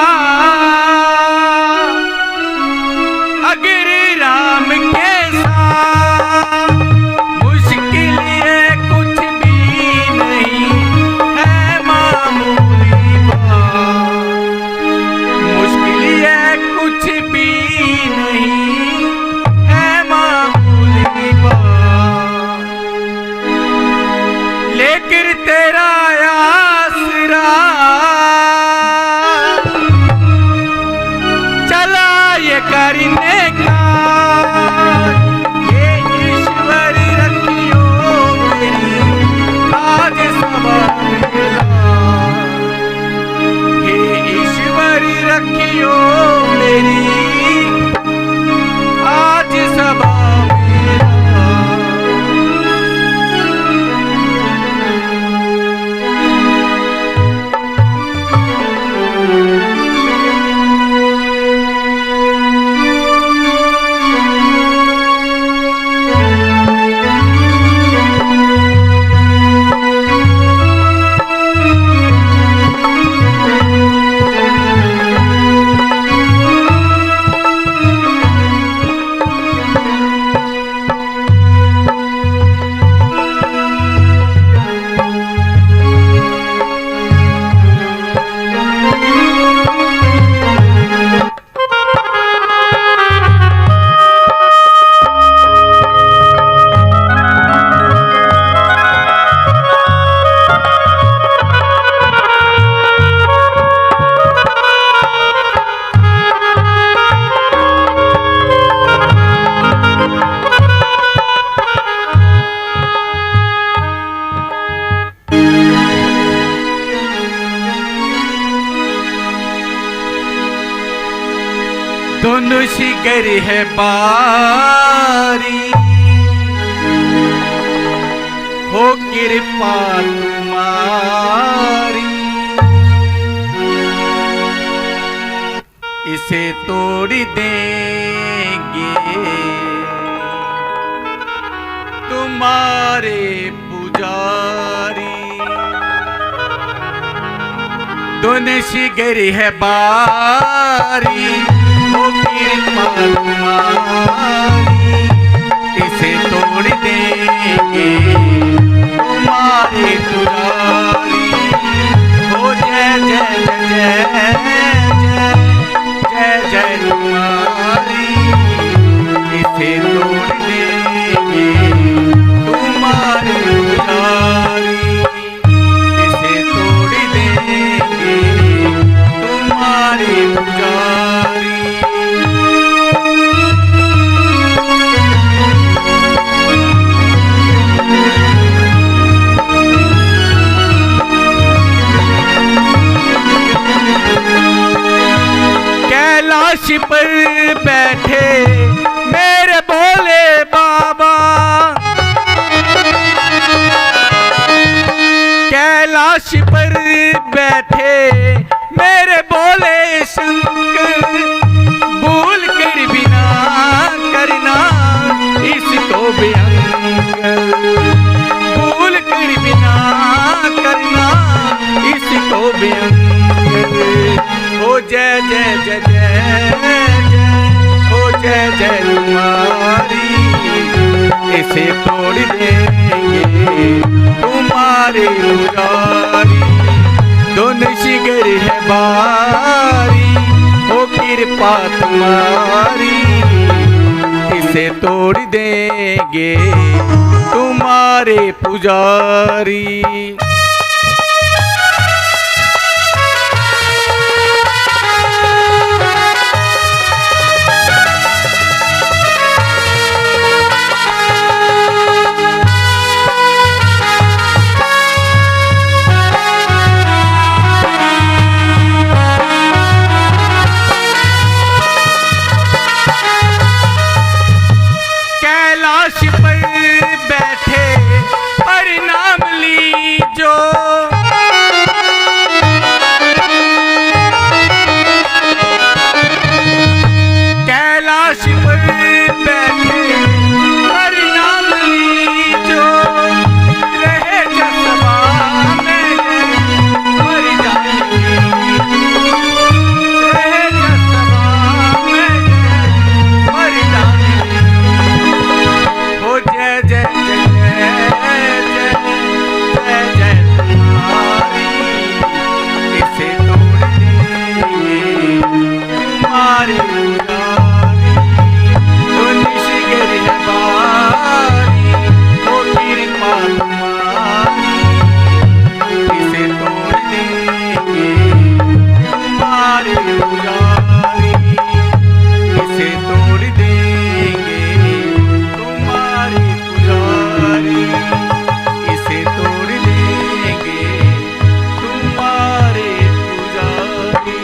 अगर राम के साथ, मुश्किल ये कुछ भी नहीं है मामूली बात। मुश्किल ये कुछ भी नहीं है मामूली बात। लेकर तेरा आसरा चला ये करने का, ये ईश्वर रखियो मेरी आज सभा मेरा। हे ईश्वर रखियो मेरी आज सभा मेरा। धनुषिगर है बारी, हो कृपा तुम्हारी। इसे तोड़ देंगे तुम्हारे पुजारी। धनुषिगर है बारी, हो कृपा तुम्हारी। इसे तोड़ देंगे तुम्हारे पुजारी। पुजारी। कैलाश पर बैठे मेरे भोले बाबा, कैलाश पर बैठे मेरे भोले शंकर, भूल कर बिना करना इसको भयंकर, भूल कर बिना करना इसको भयंकर। ओ जय जय जय जय जय, ओ जय जय तुम्हारी, इसे तोड़ देंगे तुम्हारे पुजारी। दोनों शिगर है बारी, ओ कृपा तुम्हारी, इसे तोड़ देंगे तुम्हारे पुजारी। कैलाश पर बैठे परिणाम लीजो, कैलाश पर बैठे परिणाम लीजो, रहे जसवा में मर जाएंगे, रहे जसवा में मर जाएंगे। ओ जय जय जय जय जय जय जय तुम्हारी, इसे तोड़ देंगे तुम्हारे पुजारी। तो निशिगर है बारी, ओ कृपा तुम्हारी, इसे तोड़ देंगे तुम्हारे पुजारी, इसे तोड़ देंगे तुम्हारे पुजारी, इसे तोड़ देंगे तुम्हारे पुजारी।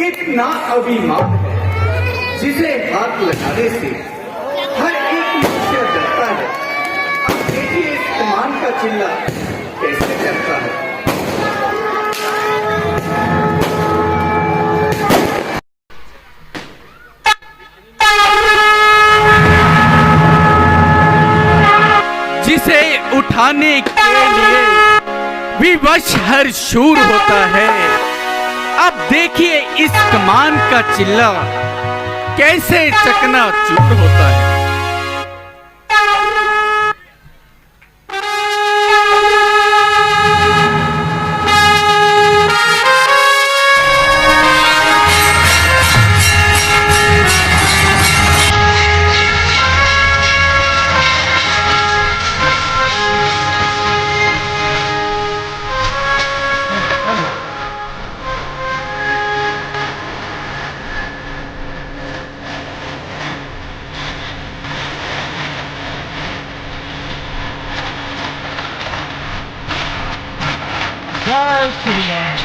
इतना अभिमान है जिसे हाथ लगाने से हर एक मनुष्य डरता है। अब देखिए इस कमान का चिल्ला कैसे करता है। जिसे उठाने के लिए विवश हर शूर होता है। अब देखिए इस कमान का चिल्ला कैसे चकनाचूर होता है। जय श्री राम।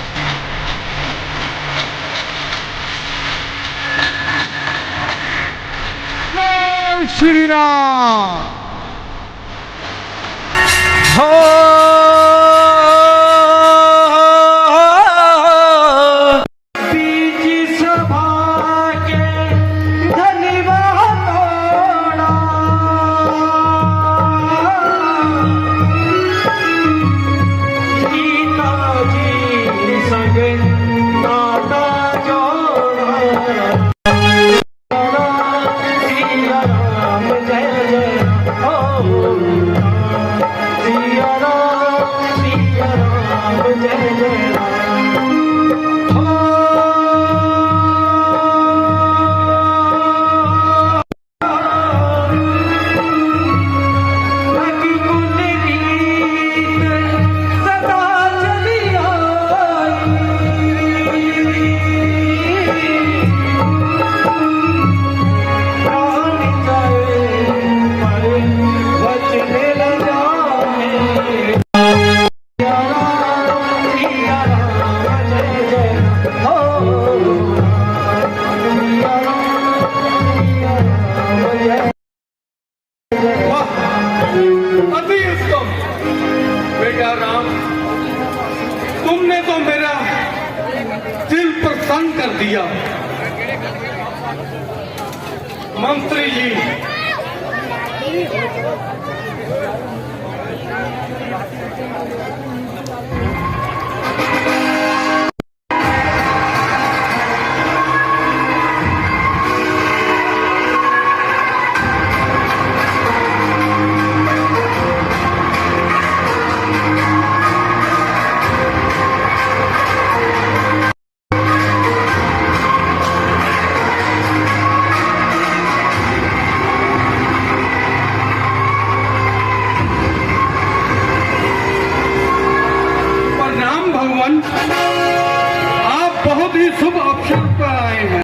जय श्री राम। बीच सभा के धन्यवाद तोड़ा, सीता जी संग नाता जोड़ा। सिया राम जय जय हो, सिया राम जय जय हो। लगी कुल रीत सदा चली आई, प्राण जाए पर वचन न जाए। सिया राम जय जय हो, सिया राम जय। अति उत्तम बेटा राम, तुमने तो मेरा दिल प्रसन्न कर दिया। मंत्री जी, प्रणाम भगवान, आप बहुत ही शुभ अवसर पर आए हैं।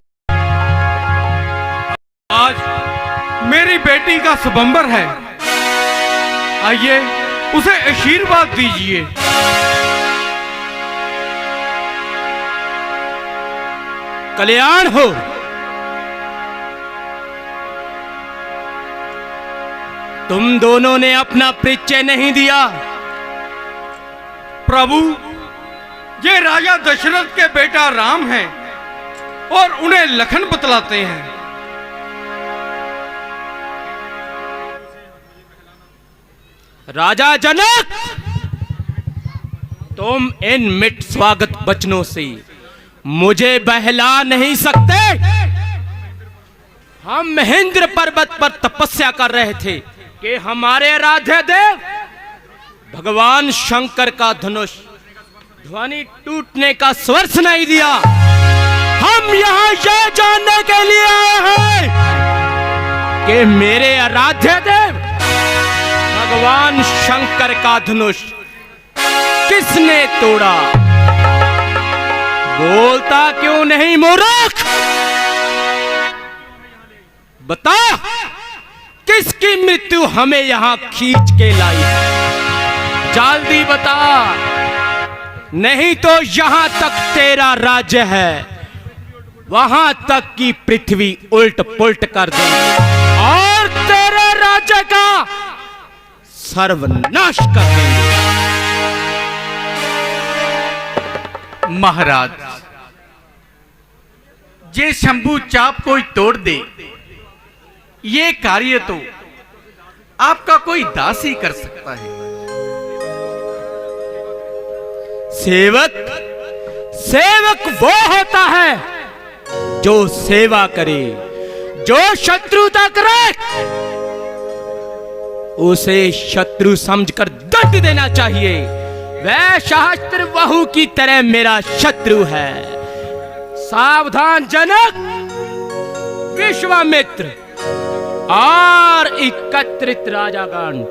आज मेरी बेटी का स्वयंवर है, आइए उसे आशीर्वाद दीजिए। कल्याण हो। तुम दोनों ने अपना परिचय नहीं दिया। प्रभु, ये राजा दशरथ के बेटा राम हैं और उन्हें लखन बतलाते हैं। राजा जनक, तुम इन मिट स्वागत वचनों से मुझे बहला नहीं सकते। हम महेंद्र पर्वत पर तपस्या कर रहे थे कि हमारे आराध्य देव भगवान शंकर का धनुष ध्वनि टूटने का स्पर्श नहीं दिया। हम यहाँ यह जानने के लिए आए हैं कि मेरे आराध्य देव भगवान शंकर का धनुष किसने तोड़ा। बोलता क्यों नहीं मूर्ख? बता, किसकी मृत्यु हमें यहां खींच के लाई है? जल्दी बता, नहीं तो यहां तक तेरा राज्य है, वहां तक की पृथ्वी उल्ट पुल्ट कर देंगे और तेरे राज्य का सर्वनाश कर देंगे। महाराज, ये शंभू चाप कोई तोड़ दे, ये कार्य तो आपका कोई दास ही कर सकता है। सेवक सेवक वो होता है जो सेवा करे, जो शत्रुता करे उसे शत्रु समझकर दंड देना चाहिए। वह शास्त्र वहु की तरह मेरा शत्रु है। सावधान जनक, विश्वामित्र और एकत्रित राजागण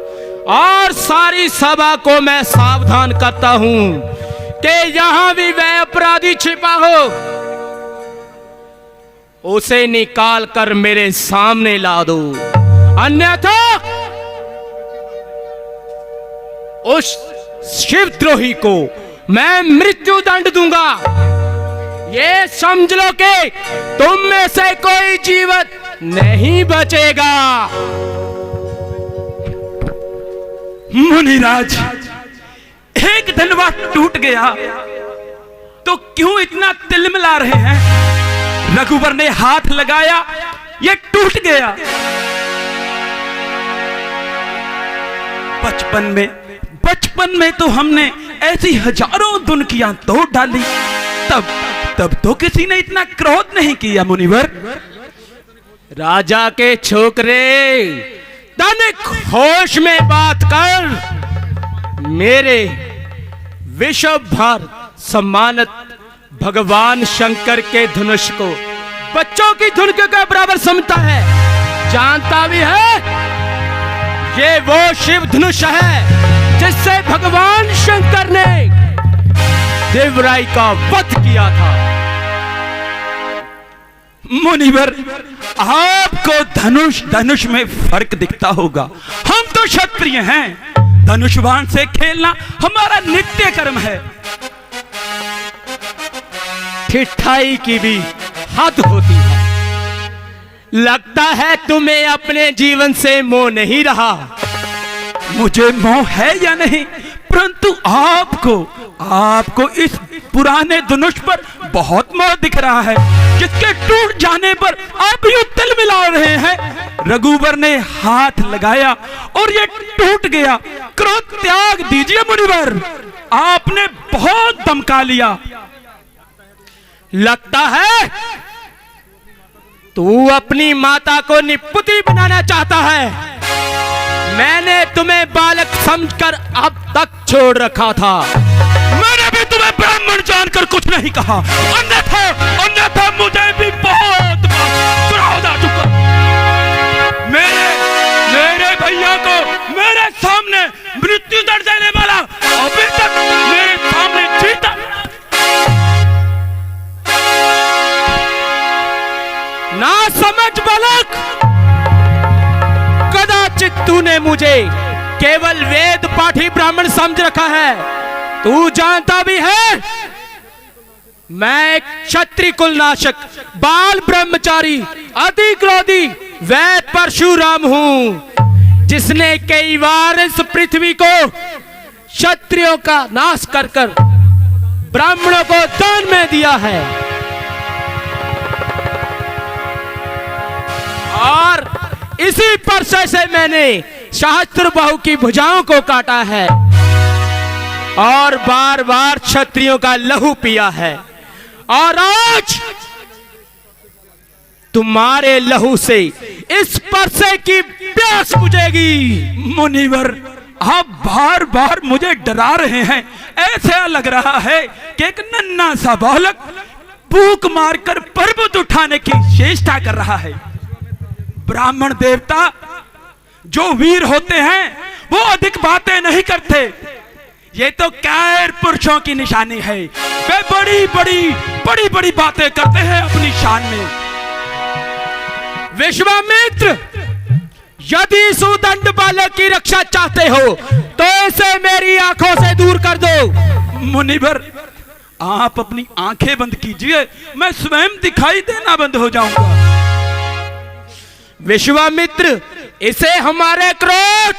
और सारी सभा को मैं सावधान करता हूं कि यहां भी वह अपराधी छिपा हो, उसे निकाल कर मेरे सामने ला दो, अन्यथा उस शिवद्रोही को मैं मृत्यु दंड दूंगा। ये समझ लो कि तुम में से कोई जीवित नहीं बचेगा। मुनिराज, एक धनवा टूट गया तो क्यों इतना तिलमिला रहे हैं? रघुवर ने हाथ लगाया, ये टूट गया। बचपन में तो हमने ऐसी हजारों दुनकियां तोड़ डाली, तब तो किसी ने इतना क्रोध नहीं किया मुनिवर। राजा के छोकरे, तनिक होश में बात कर। मेरे विश्व भर सम्मानित भगवान शंकर के धनुष को बच्चों की धुन के बराबर समझता है, जानता भी है। ये वो शिव धनुष है जिससे भगवान शंकर ने देवराय का वध किया था। मुनिवर, आपको धनुष में फर्क दिखता होगा। हम तो क्षत्रिय हैं, धनुषबाण से खेलना हमारा नित्य कर्म है। ठिठाई की भी हद होती है। लगता है तुम्हें अपने जीवन से मोह नहीं रहा। मुझे मोह है या नहीं, परंतु आपको इस पुराने धनुष पर बहुत मोह दिख रहा है, जिसके टूट जाने पर आप यूं तिल मिला रहे हैं। रघुवर ने हाथ लगाया और ये टूट गया। क्रोध त्याग दीजिए मुनिवर, आपने बहुत धमका लिया। लगता है तू अपनी माता को निपुती बनाना चाहता है। मैंने तुम्हें बालक समझकर अब तक छोड़ रखा था। मैंने भी तुम्हें ब्राह्मण जानकर कुछ नहीं कहा, अन्यथा मुझे भी बहुत क्रोध आ चुका। मेरे भैया को मेरे सामने मृत्यु दंड देने वाला अभी तक मेरे सामने जीता। ना समझ बालक, कदाचित तूने मुझे केवल वेद पाठी ब्राह्मण समझ रखा है। तू जानता भी है मैं एक क्षत्रिय कुल नाशक, बाल ब्रह्मचारी, अति क्रोधी वैद परशुराम हूं, जिसने कई बार इस पृथ्वी को क्षत्रियों का नाश कर ब्राह्मणों को दान में दिया है। और इसी परसे से मैंने सहस्त्रबाहु की भुजाओं को काटा है और बार बार क्षत्रियों का लहू पिया है। और आज तुम्हारे लहू से इस परसे की प्यास बुझेगी। मुनिवर, आप बार बार मुझे डरा रहे हैं। ऐसा लग रहा है कि एक नन्हा सा बालक भूख मारकर पर्वत उठाने की चेष्टा कर रहा है। ब्राह्मण देवता जो वीर होते हैं वो अधिक बातें नहीं करते। ये तो कायर पुरुषों की निशानी है। वे बड़ी बड़ी बातें करते हैं अपनी शान में। विश्वामित्र, यदि सुदंड बालक की रक्षा चाहते हो तो इसे मेरी आंखों से दूर कर दो। मुनिवर, आप अपनी आंखें बंद कीजिए, मैं स्वयं दिखाई देना बंद हो जाऊंगा। विश्वामित्र, इसे हमारे क्रोध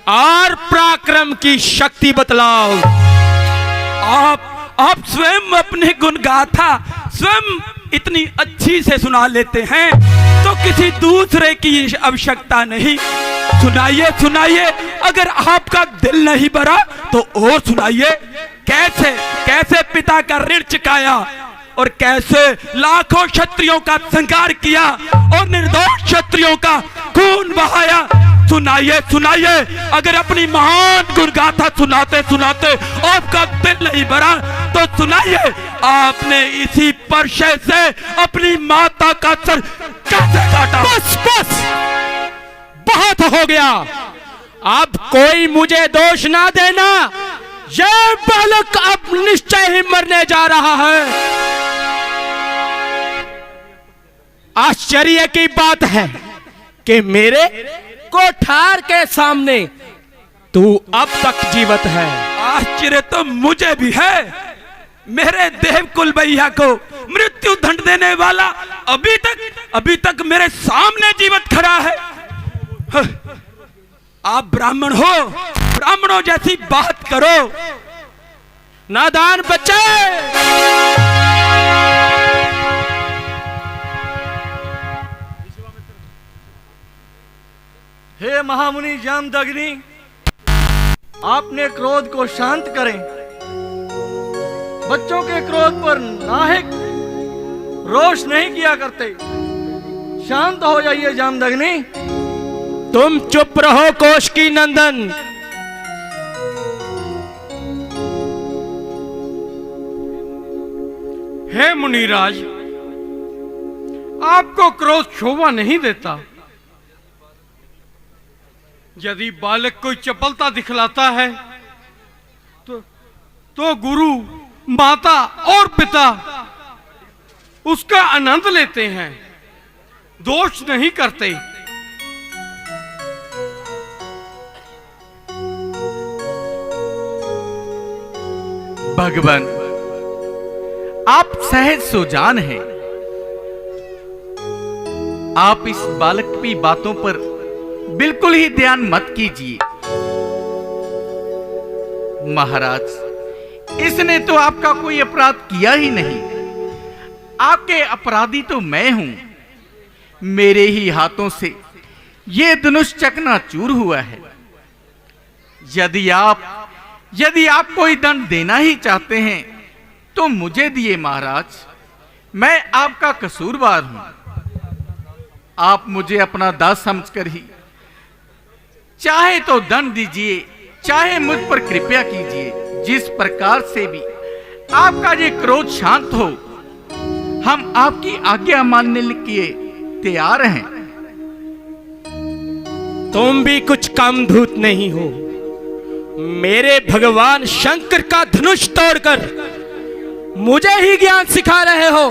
और पराक्रम की शक्ति बतलाओ। आप स्वयं अपने गुण गाथा स्वयं इतनी अच्छी से सुना लेते हैं तो किसी दूसरे की आवश्यकता नहीं। सुनाइए, अगर आपका दिल नहीं भरा तो और सुनाइए। कैसे पिता का ऋण चुकाया और कैसे लाखों क्षत्रियों का संहार किया और निर्दोष क्षत्रियों का खून बहाया। सुनाइए, अगर अपनी महान गुणगाथा सुनाते आपका दिल नहीं भरा तो सुनाइए, आपने इसी परसे से अपनी माता का सर कैसे काटा। बस बहुत हो गया। अब कोई मुझे दोष ना देना। यह बालक अब निश्चय ही मरने जा रहा है। आश्चर्य की बात है कि मेरे कोठार के सामने तू अब तक जीवित है। आश्चर्य तो मुझे भी है। मेरे देवकुल भैया को मृत्यु दंड देने वाला अभी तक मेरे सामने जीवित खड़ा है। आप ब्राह्मण हो, ब्राह्मणों जैसी बात करो। नादान बच्चे, हे महामुनि जामदग्नि, आपने क्रोध को शांत करें। बच्चों के क्रोध पर नाहिक रोष नहीं किया करते। शांत हो जाइए जामदग्नि। तुम चुप रहो कौशिकी नंदन। हे मुनिराज, आपको क्रोध शोभा नहीं देता। यदि बालक कोई चपलता दिखलाता है तो गुरु, माता और पिता उसका आनंद लेते हैं, दोष नहीं करते। भगवान, आप सहज सुजान हैं। आप इस बालक की बातों पर बिल्कुल ही ध्यान मत कीजिए। महाराज, इसने तो आपका कोई अपराध किया ही नहीं। आपके अपराधी तो मैं हूं। मेरे ही हाथों से ये धनुष चकनाचूर हुआ है। यदि आप कोई दंड देना ही चाहते हैं तो मुझे दिए महाराज। मैं आपका कसूरवार हूं। आप मुझे अपना दास समझकर ही चाहे तो दंड दीजिए, चाहे मुझ पर कृपया कीजिए। जिस प्रकार से भी आपका ये क्रोध शांत हो, हम आपकी आज्ञा मानने के लिए तैयार हैं। तुम भी कुछ कम धूत नहीं हो। मेरे भगवान शंकर का धनुष तोड़कर मुझे ही ज्ञान सिखा रहे हो,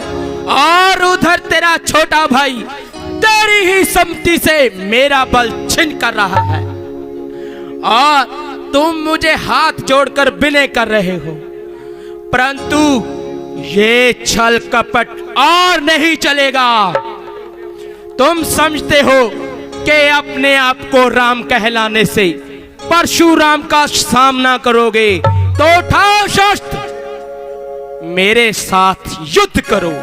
और उधर तेरा छोटा भाई तेरी ही सम्मति से मेरा बल छीन कर रहा है, और तुम मुझे हाथ जोड़कर विनय कर रहे हो। परंतु ये छल कपट और नहीं चलेगा। तुम समझते हो कि अपने आप को राम कहलाने से परशुराम का सामना करोगे, तो उठाओ शस्त्र, मेरे साथ युद्ध करो।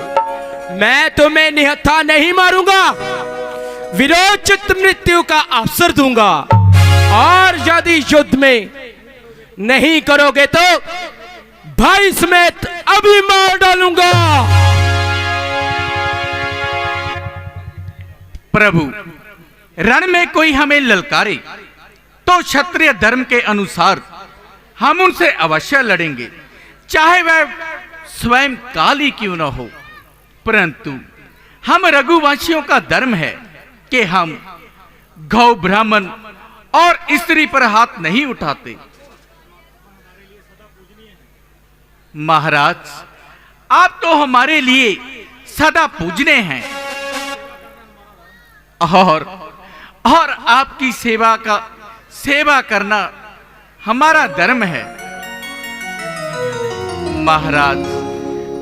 मैं तुम्हें निहत्था नहीं मारूंगा, विरोचित मृत्यु का अवसर दूंगा। और यदि युद्ध में नहीं करोगे तो भाई समेत अभी मार डालूंगा। प्रभु, रण में कोई हमें ललकारे तो क्षत्रिय धर्म के अनुसार हम उनसे अवश्य लड़ेंगे, चाहे वह स्वयं काल ही क्यों न हो। परंतु हम रघुवंशियों का धर्म है कि हम गौ, ब्राह्मण और स्त्री पर हाथ नहीं उठाते। महाराज, आप तो हमारे लिए सदा पूजने हैं, और आपकी सेवा करना हमारा धर्म है। महाराज,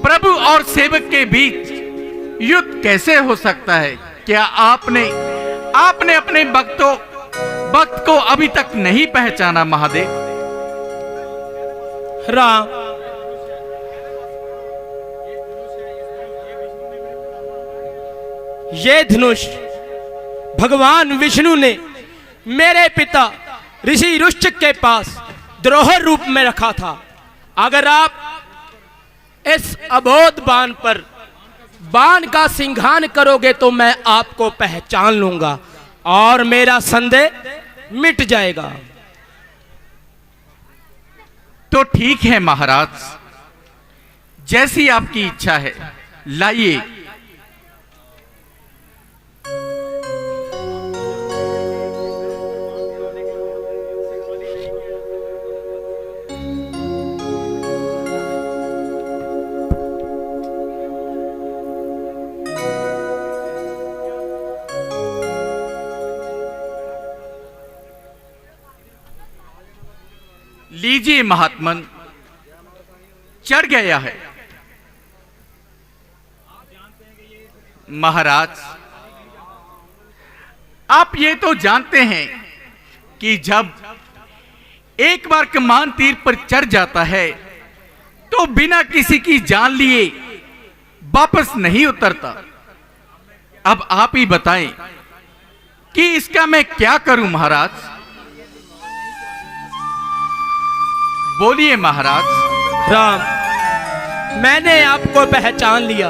प्रभु और सेवक के बीच युद्ध कैसे हो सकता है? क्या आपने अपने भक्त को अभी तक नहीं पहचाना महादेव? राम, ये धनुष भगवान विष्णु ने मेरे पिता ऋषि ऋष्टिक के पास द्रोहर रूप में रखा था। अगर आप इस अबोध बाण पर बाण का सिंघान करोगे तो मैं आपको पहचान लूंगा और मेरा संदेह मिट जाएगा। तो ठीक है महाराज, जैसी आपकी इच्छा है, लाइए। लीजिए महात्मन, चढ़ गया है। महाराज, आप ये तो जानते हैं कि जब एक बार कमान तीर पर चढ़ जाता है तो बिना किसी की जान लिए वापस नहीं उतरता। अब आप ही बताएं कि इसका मैं क्या करूं महाराज? बोलिए महाराज। राम, मैंने आपको पहचान लिया।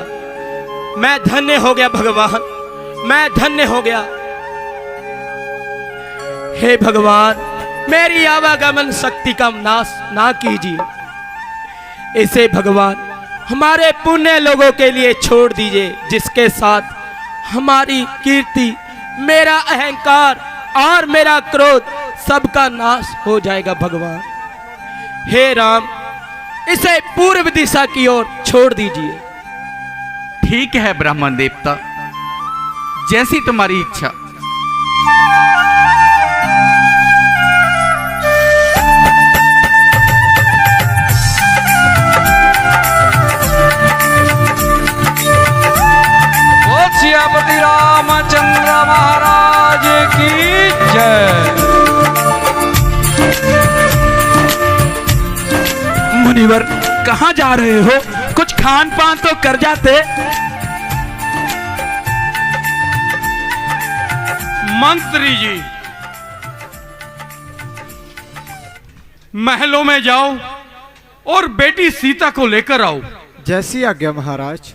मैं धन्य हो गया भगवान, मैं धन्य हो गया। हे भगवान, मेरी आवागमन शक्ति का नाश ना कीजिए। इसे भगवान हमारे पुण्य लोगों के लिए छोड़ दीजिए, जिसके साथ हमारी कीर्ति, मेरा अहंकार और मेरा क्रोध सबका नाश हो जाएगा भगवान। हे राम, इसे पूर्व दिशा की ओर छोड़ दीजिए। ठीक है ब्राह्मण देवता, जैसी तुम्हारी इच्छा। सियापति रामचंद्र महाराज की जय। मुनिवर, कहाँ जा रहे हो? कुछ खान पान तो कर जाते। मंत्री जी, महलों में जाओ और बेटी सीता को लेकर आओ। जैसी आज्ञा महाराज।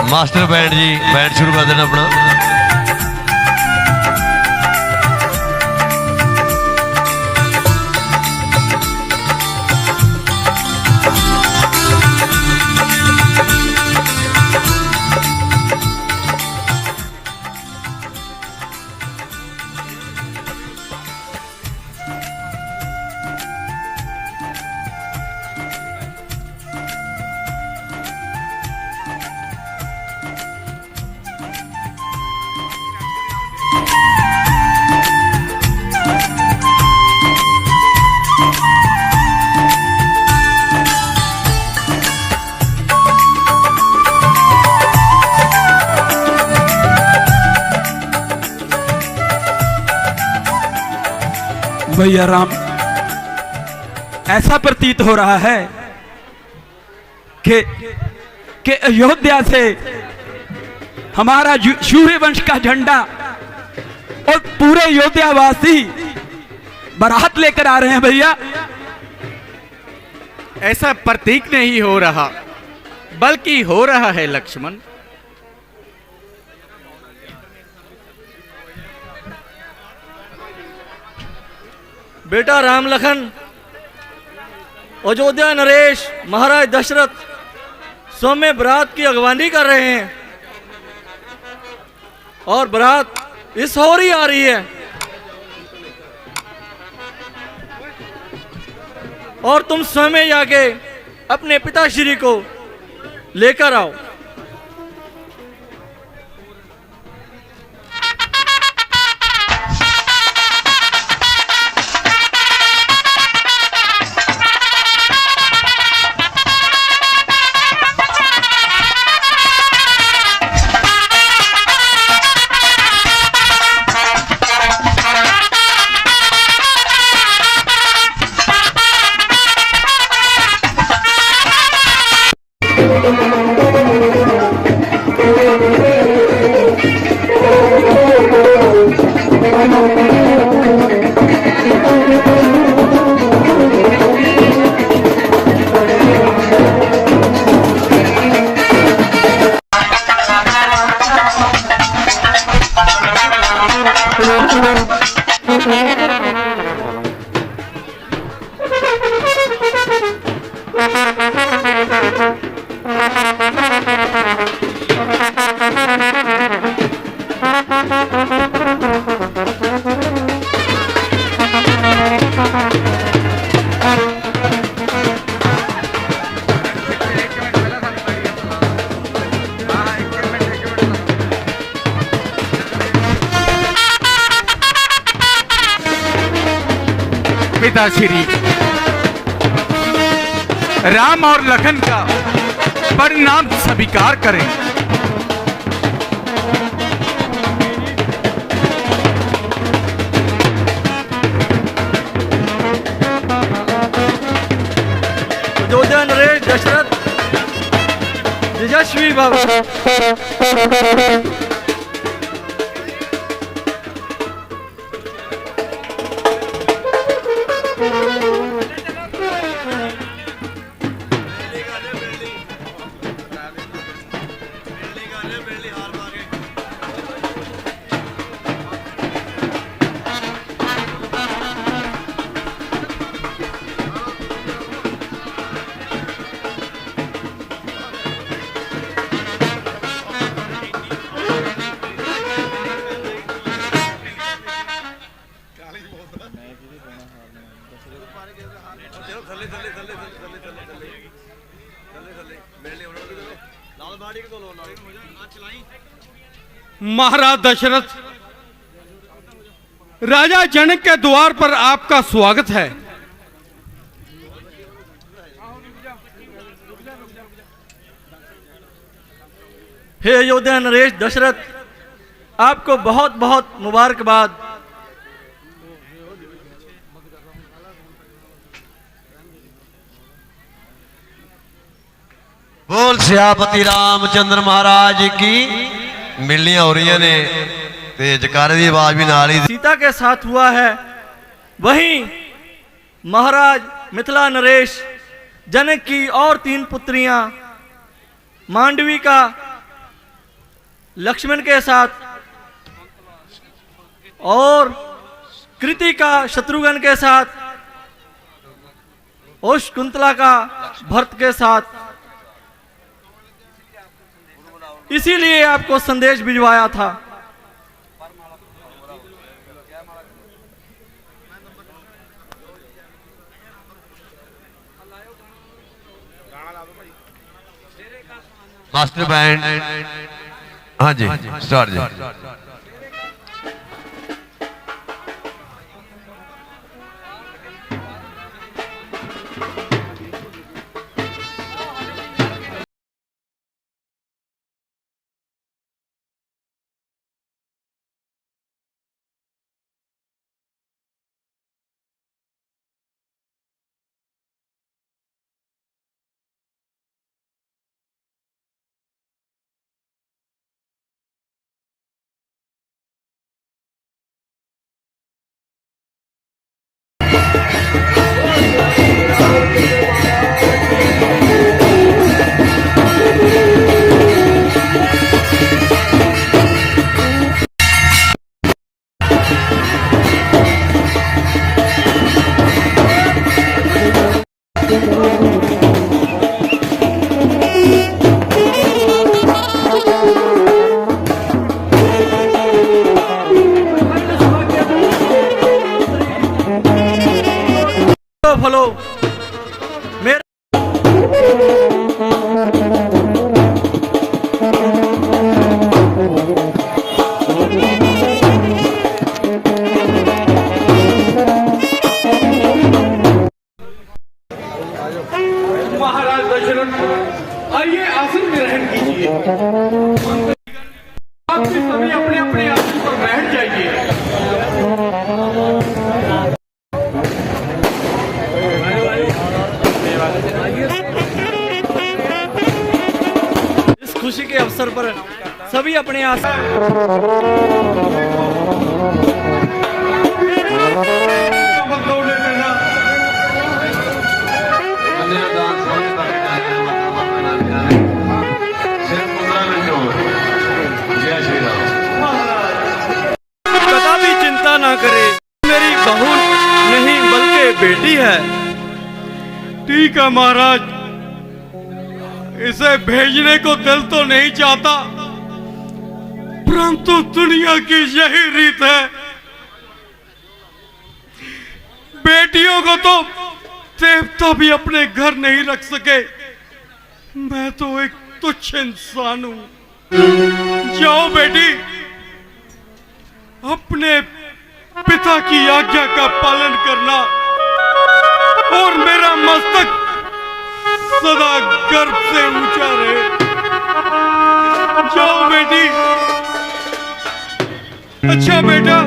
मास्टर बैंड जी, बैंड शुरू कर देना अपना। भैया राम, ऐसा प्रतीत हो रहा है कि अयोध्या से हमारा सूर्य वंश का झंडा और पूरे अयोध्यावासी बारात लेकर आ रहे हैं भैया। ऐसा प्रतीक नहीं हो रहा, बल्कि हो रहा है लक्ष्मण। बेटा राम लखन, अयोध्या नरेश, महाराज दशरथ स्वयं बरात की अगवानी कर रहे हैं और बरात इस ओर ही आ रही है। और तुम स्वयं जाके अपने पिताश्री को लेकर आओ। पिता श्री राम और लखन का परिणाम स्वीकार करें। अयोध्या नरेश दशरथ तेजस्वी बाबा। महाराज दशरथ, राजा जनक के द्वार पर आपका स्वागत है। हे अयोध्या नरेश दशरथ, आपको बहुत बहुत मुबारकबाद। बोल सियापति रामचंद्र महाराज की। मिलनियां हो रही ने ते जकारे की आवाज भी नाल ही। सीता के साथ हुआ है, वहीं महाराज मिथिला नरेश जनक की और 3 पुत्रियां मांडवी का लक्ष्मण के साथ और कृति का शत्रुघ्न के साथ और शकुंतला का भरत के साथ, इसीलिए आपको संदेश भिजवाया था। मास्टर बैंड, हाँ जी स्टार्ट जी। फलो मेरे महाराज दशरथ, आइए आसन ग्रहण कीजिए। आप भी सभी अपने अपने आसन पर बैठ जाइए। इस खुशी के अवसर पर सभी अपने आसन कदापि चिंता ना करे, मेरी बहू नहीं बल्कि बेटी है। ठीक है महाराज, इसे भेजने को दिल तो नहीं चाहता, परंतु दुनिया की यही रीत है। बेटियों को तो देवता भी अपने घर नहीं रख सके, मैं तो एक तुच्छ इंसान हूं। जाओ बेटी, अपने पिता की आज्ञा का पालन करना। और मेरा मस्तक सदा गर्व से ऊंचा रहे। जाओ बेटी। अच्छा बेटा।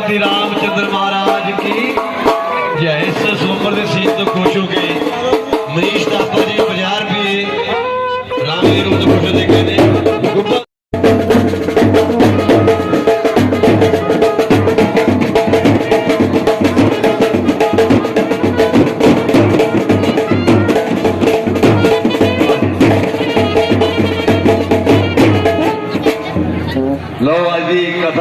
श्री रामचंद्र महाराज की जय। इस सोमवार से सीत खुश हो गया।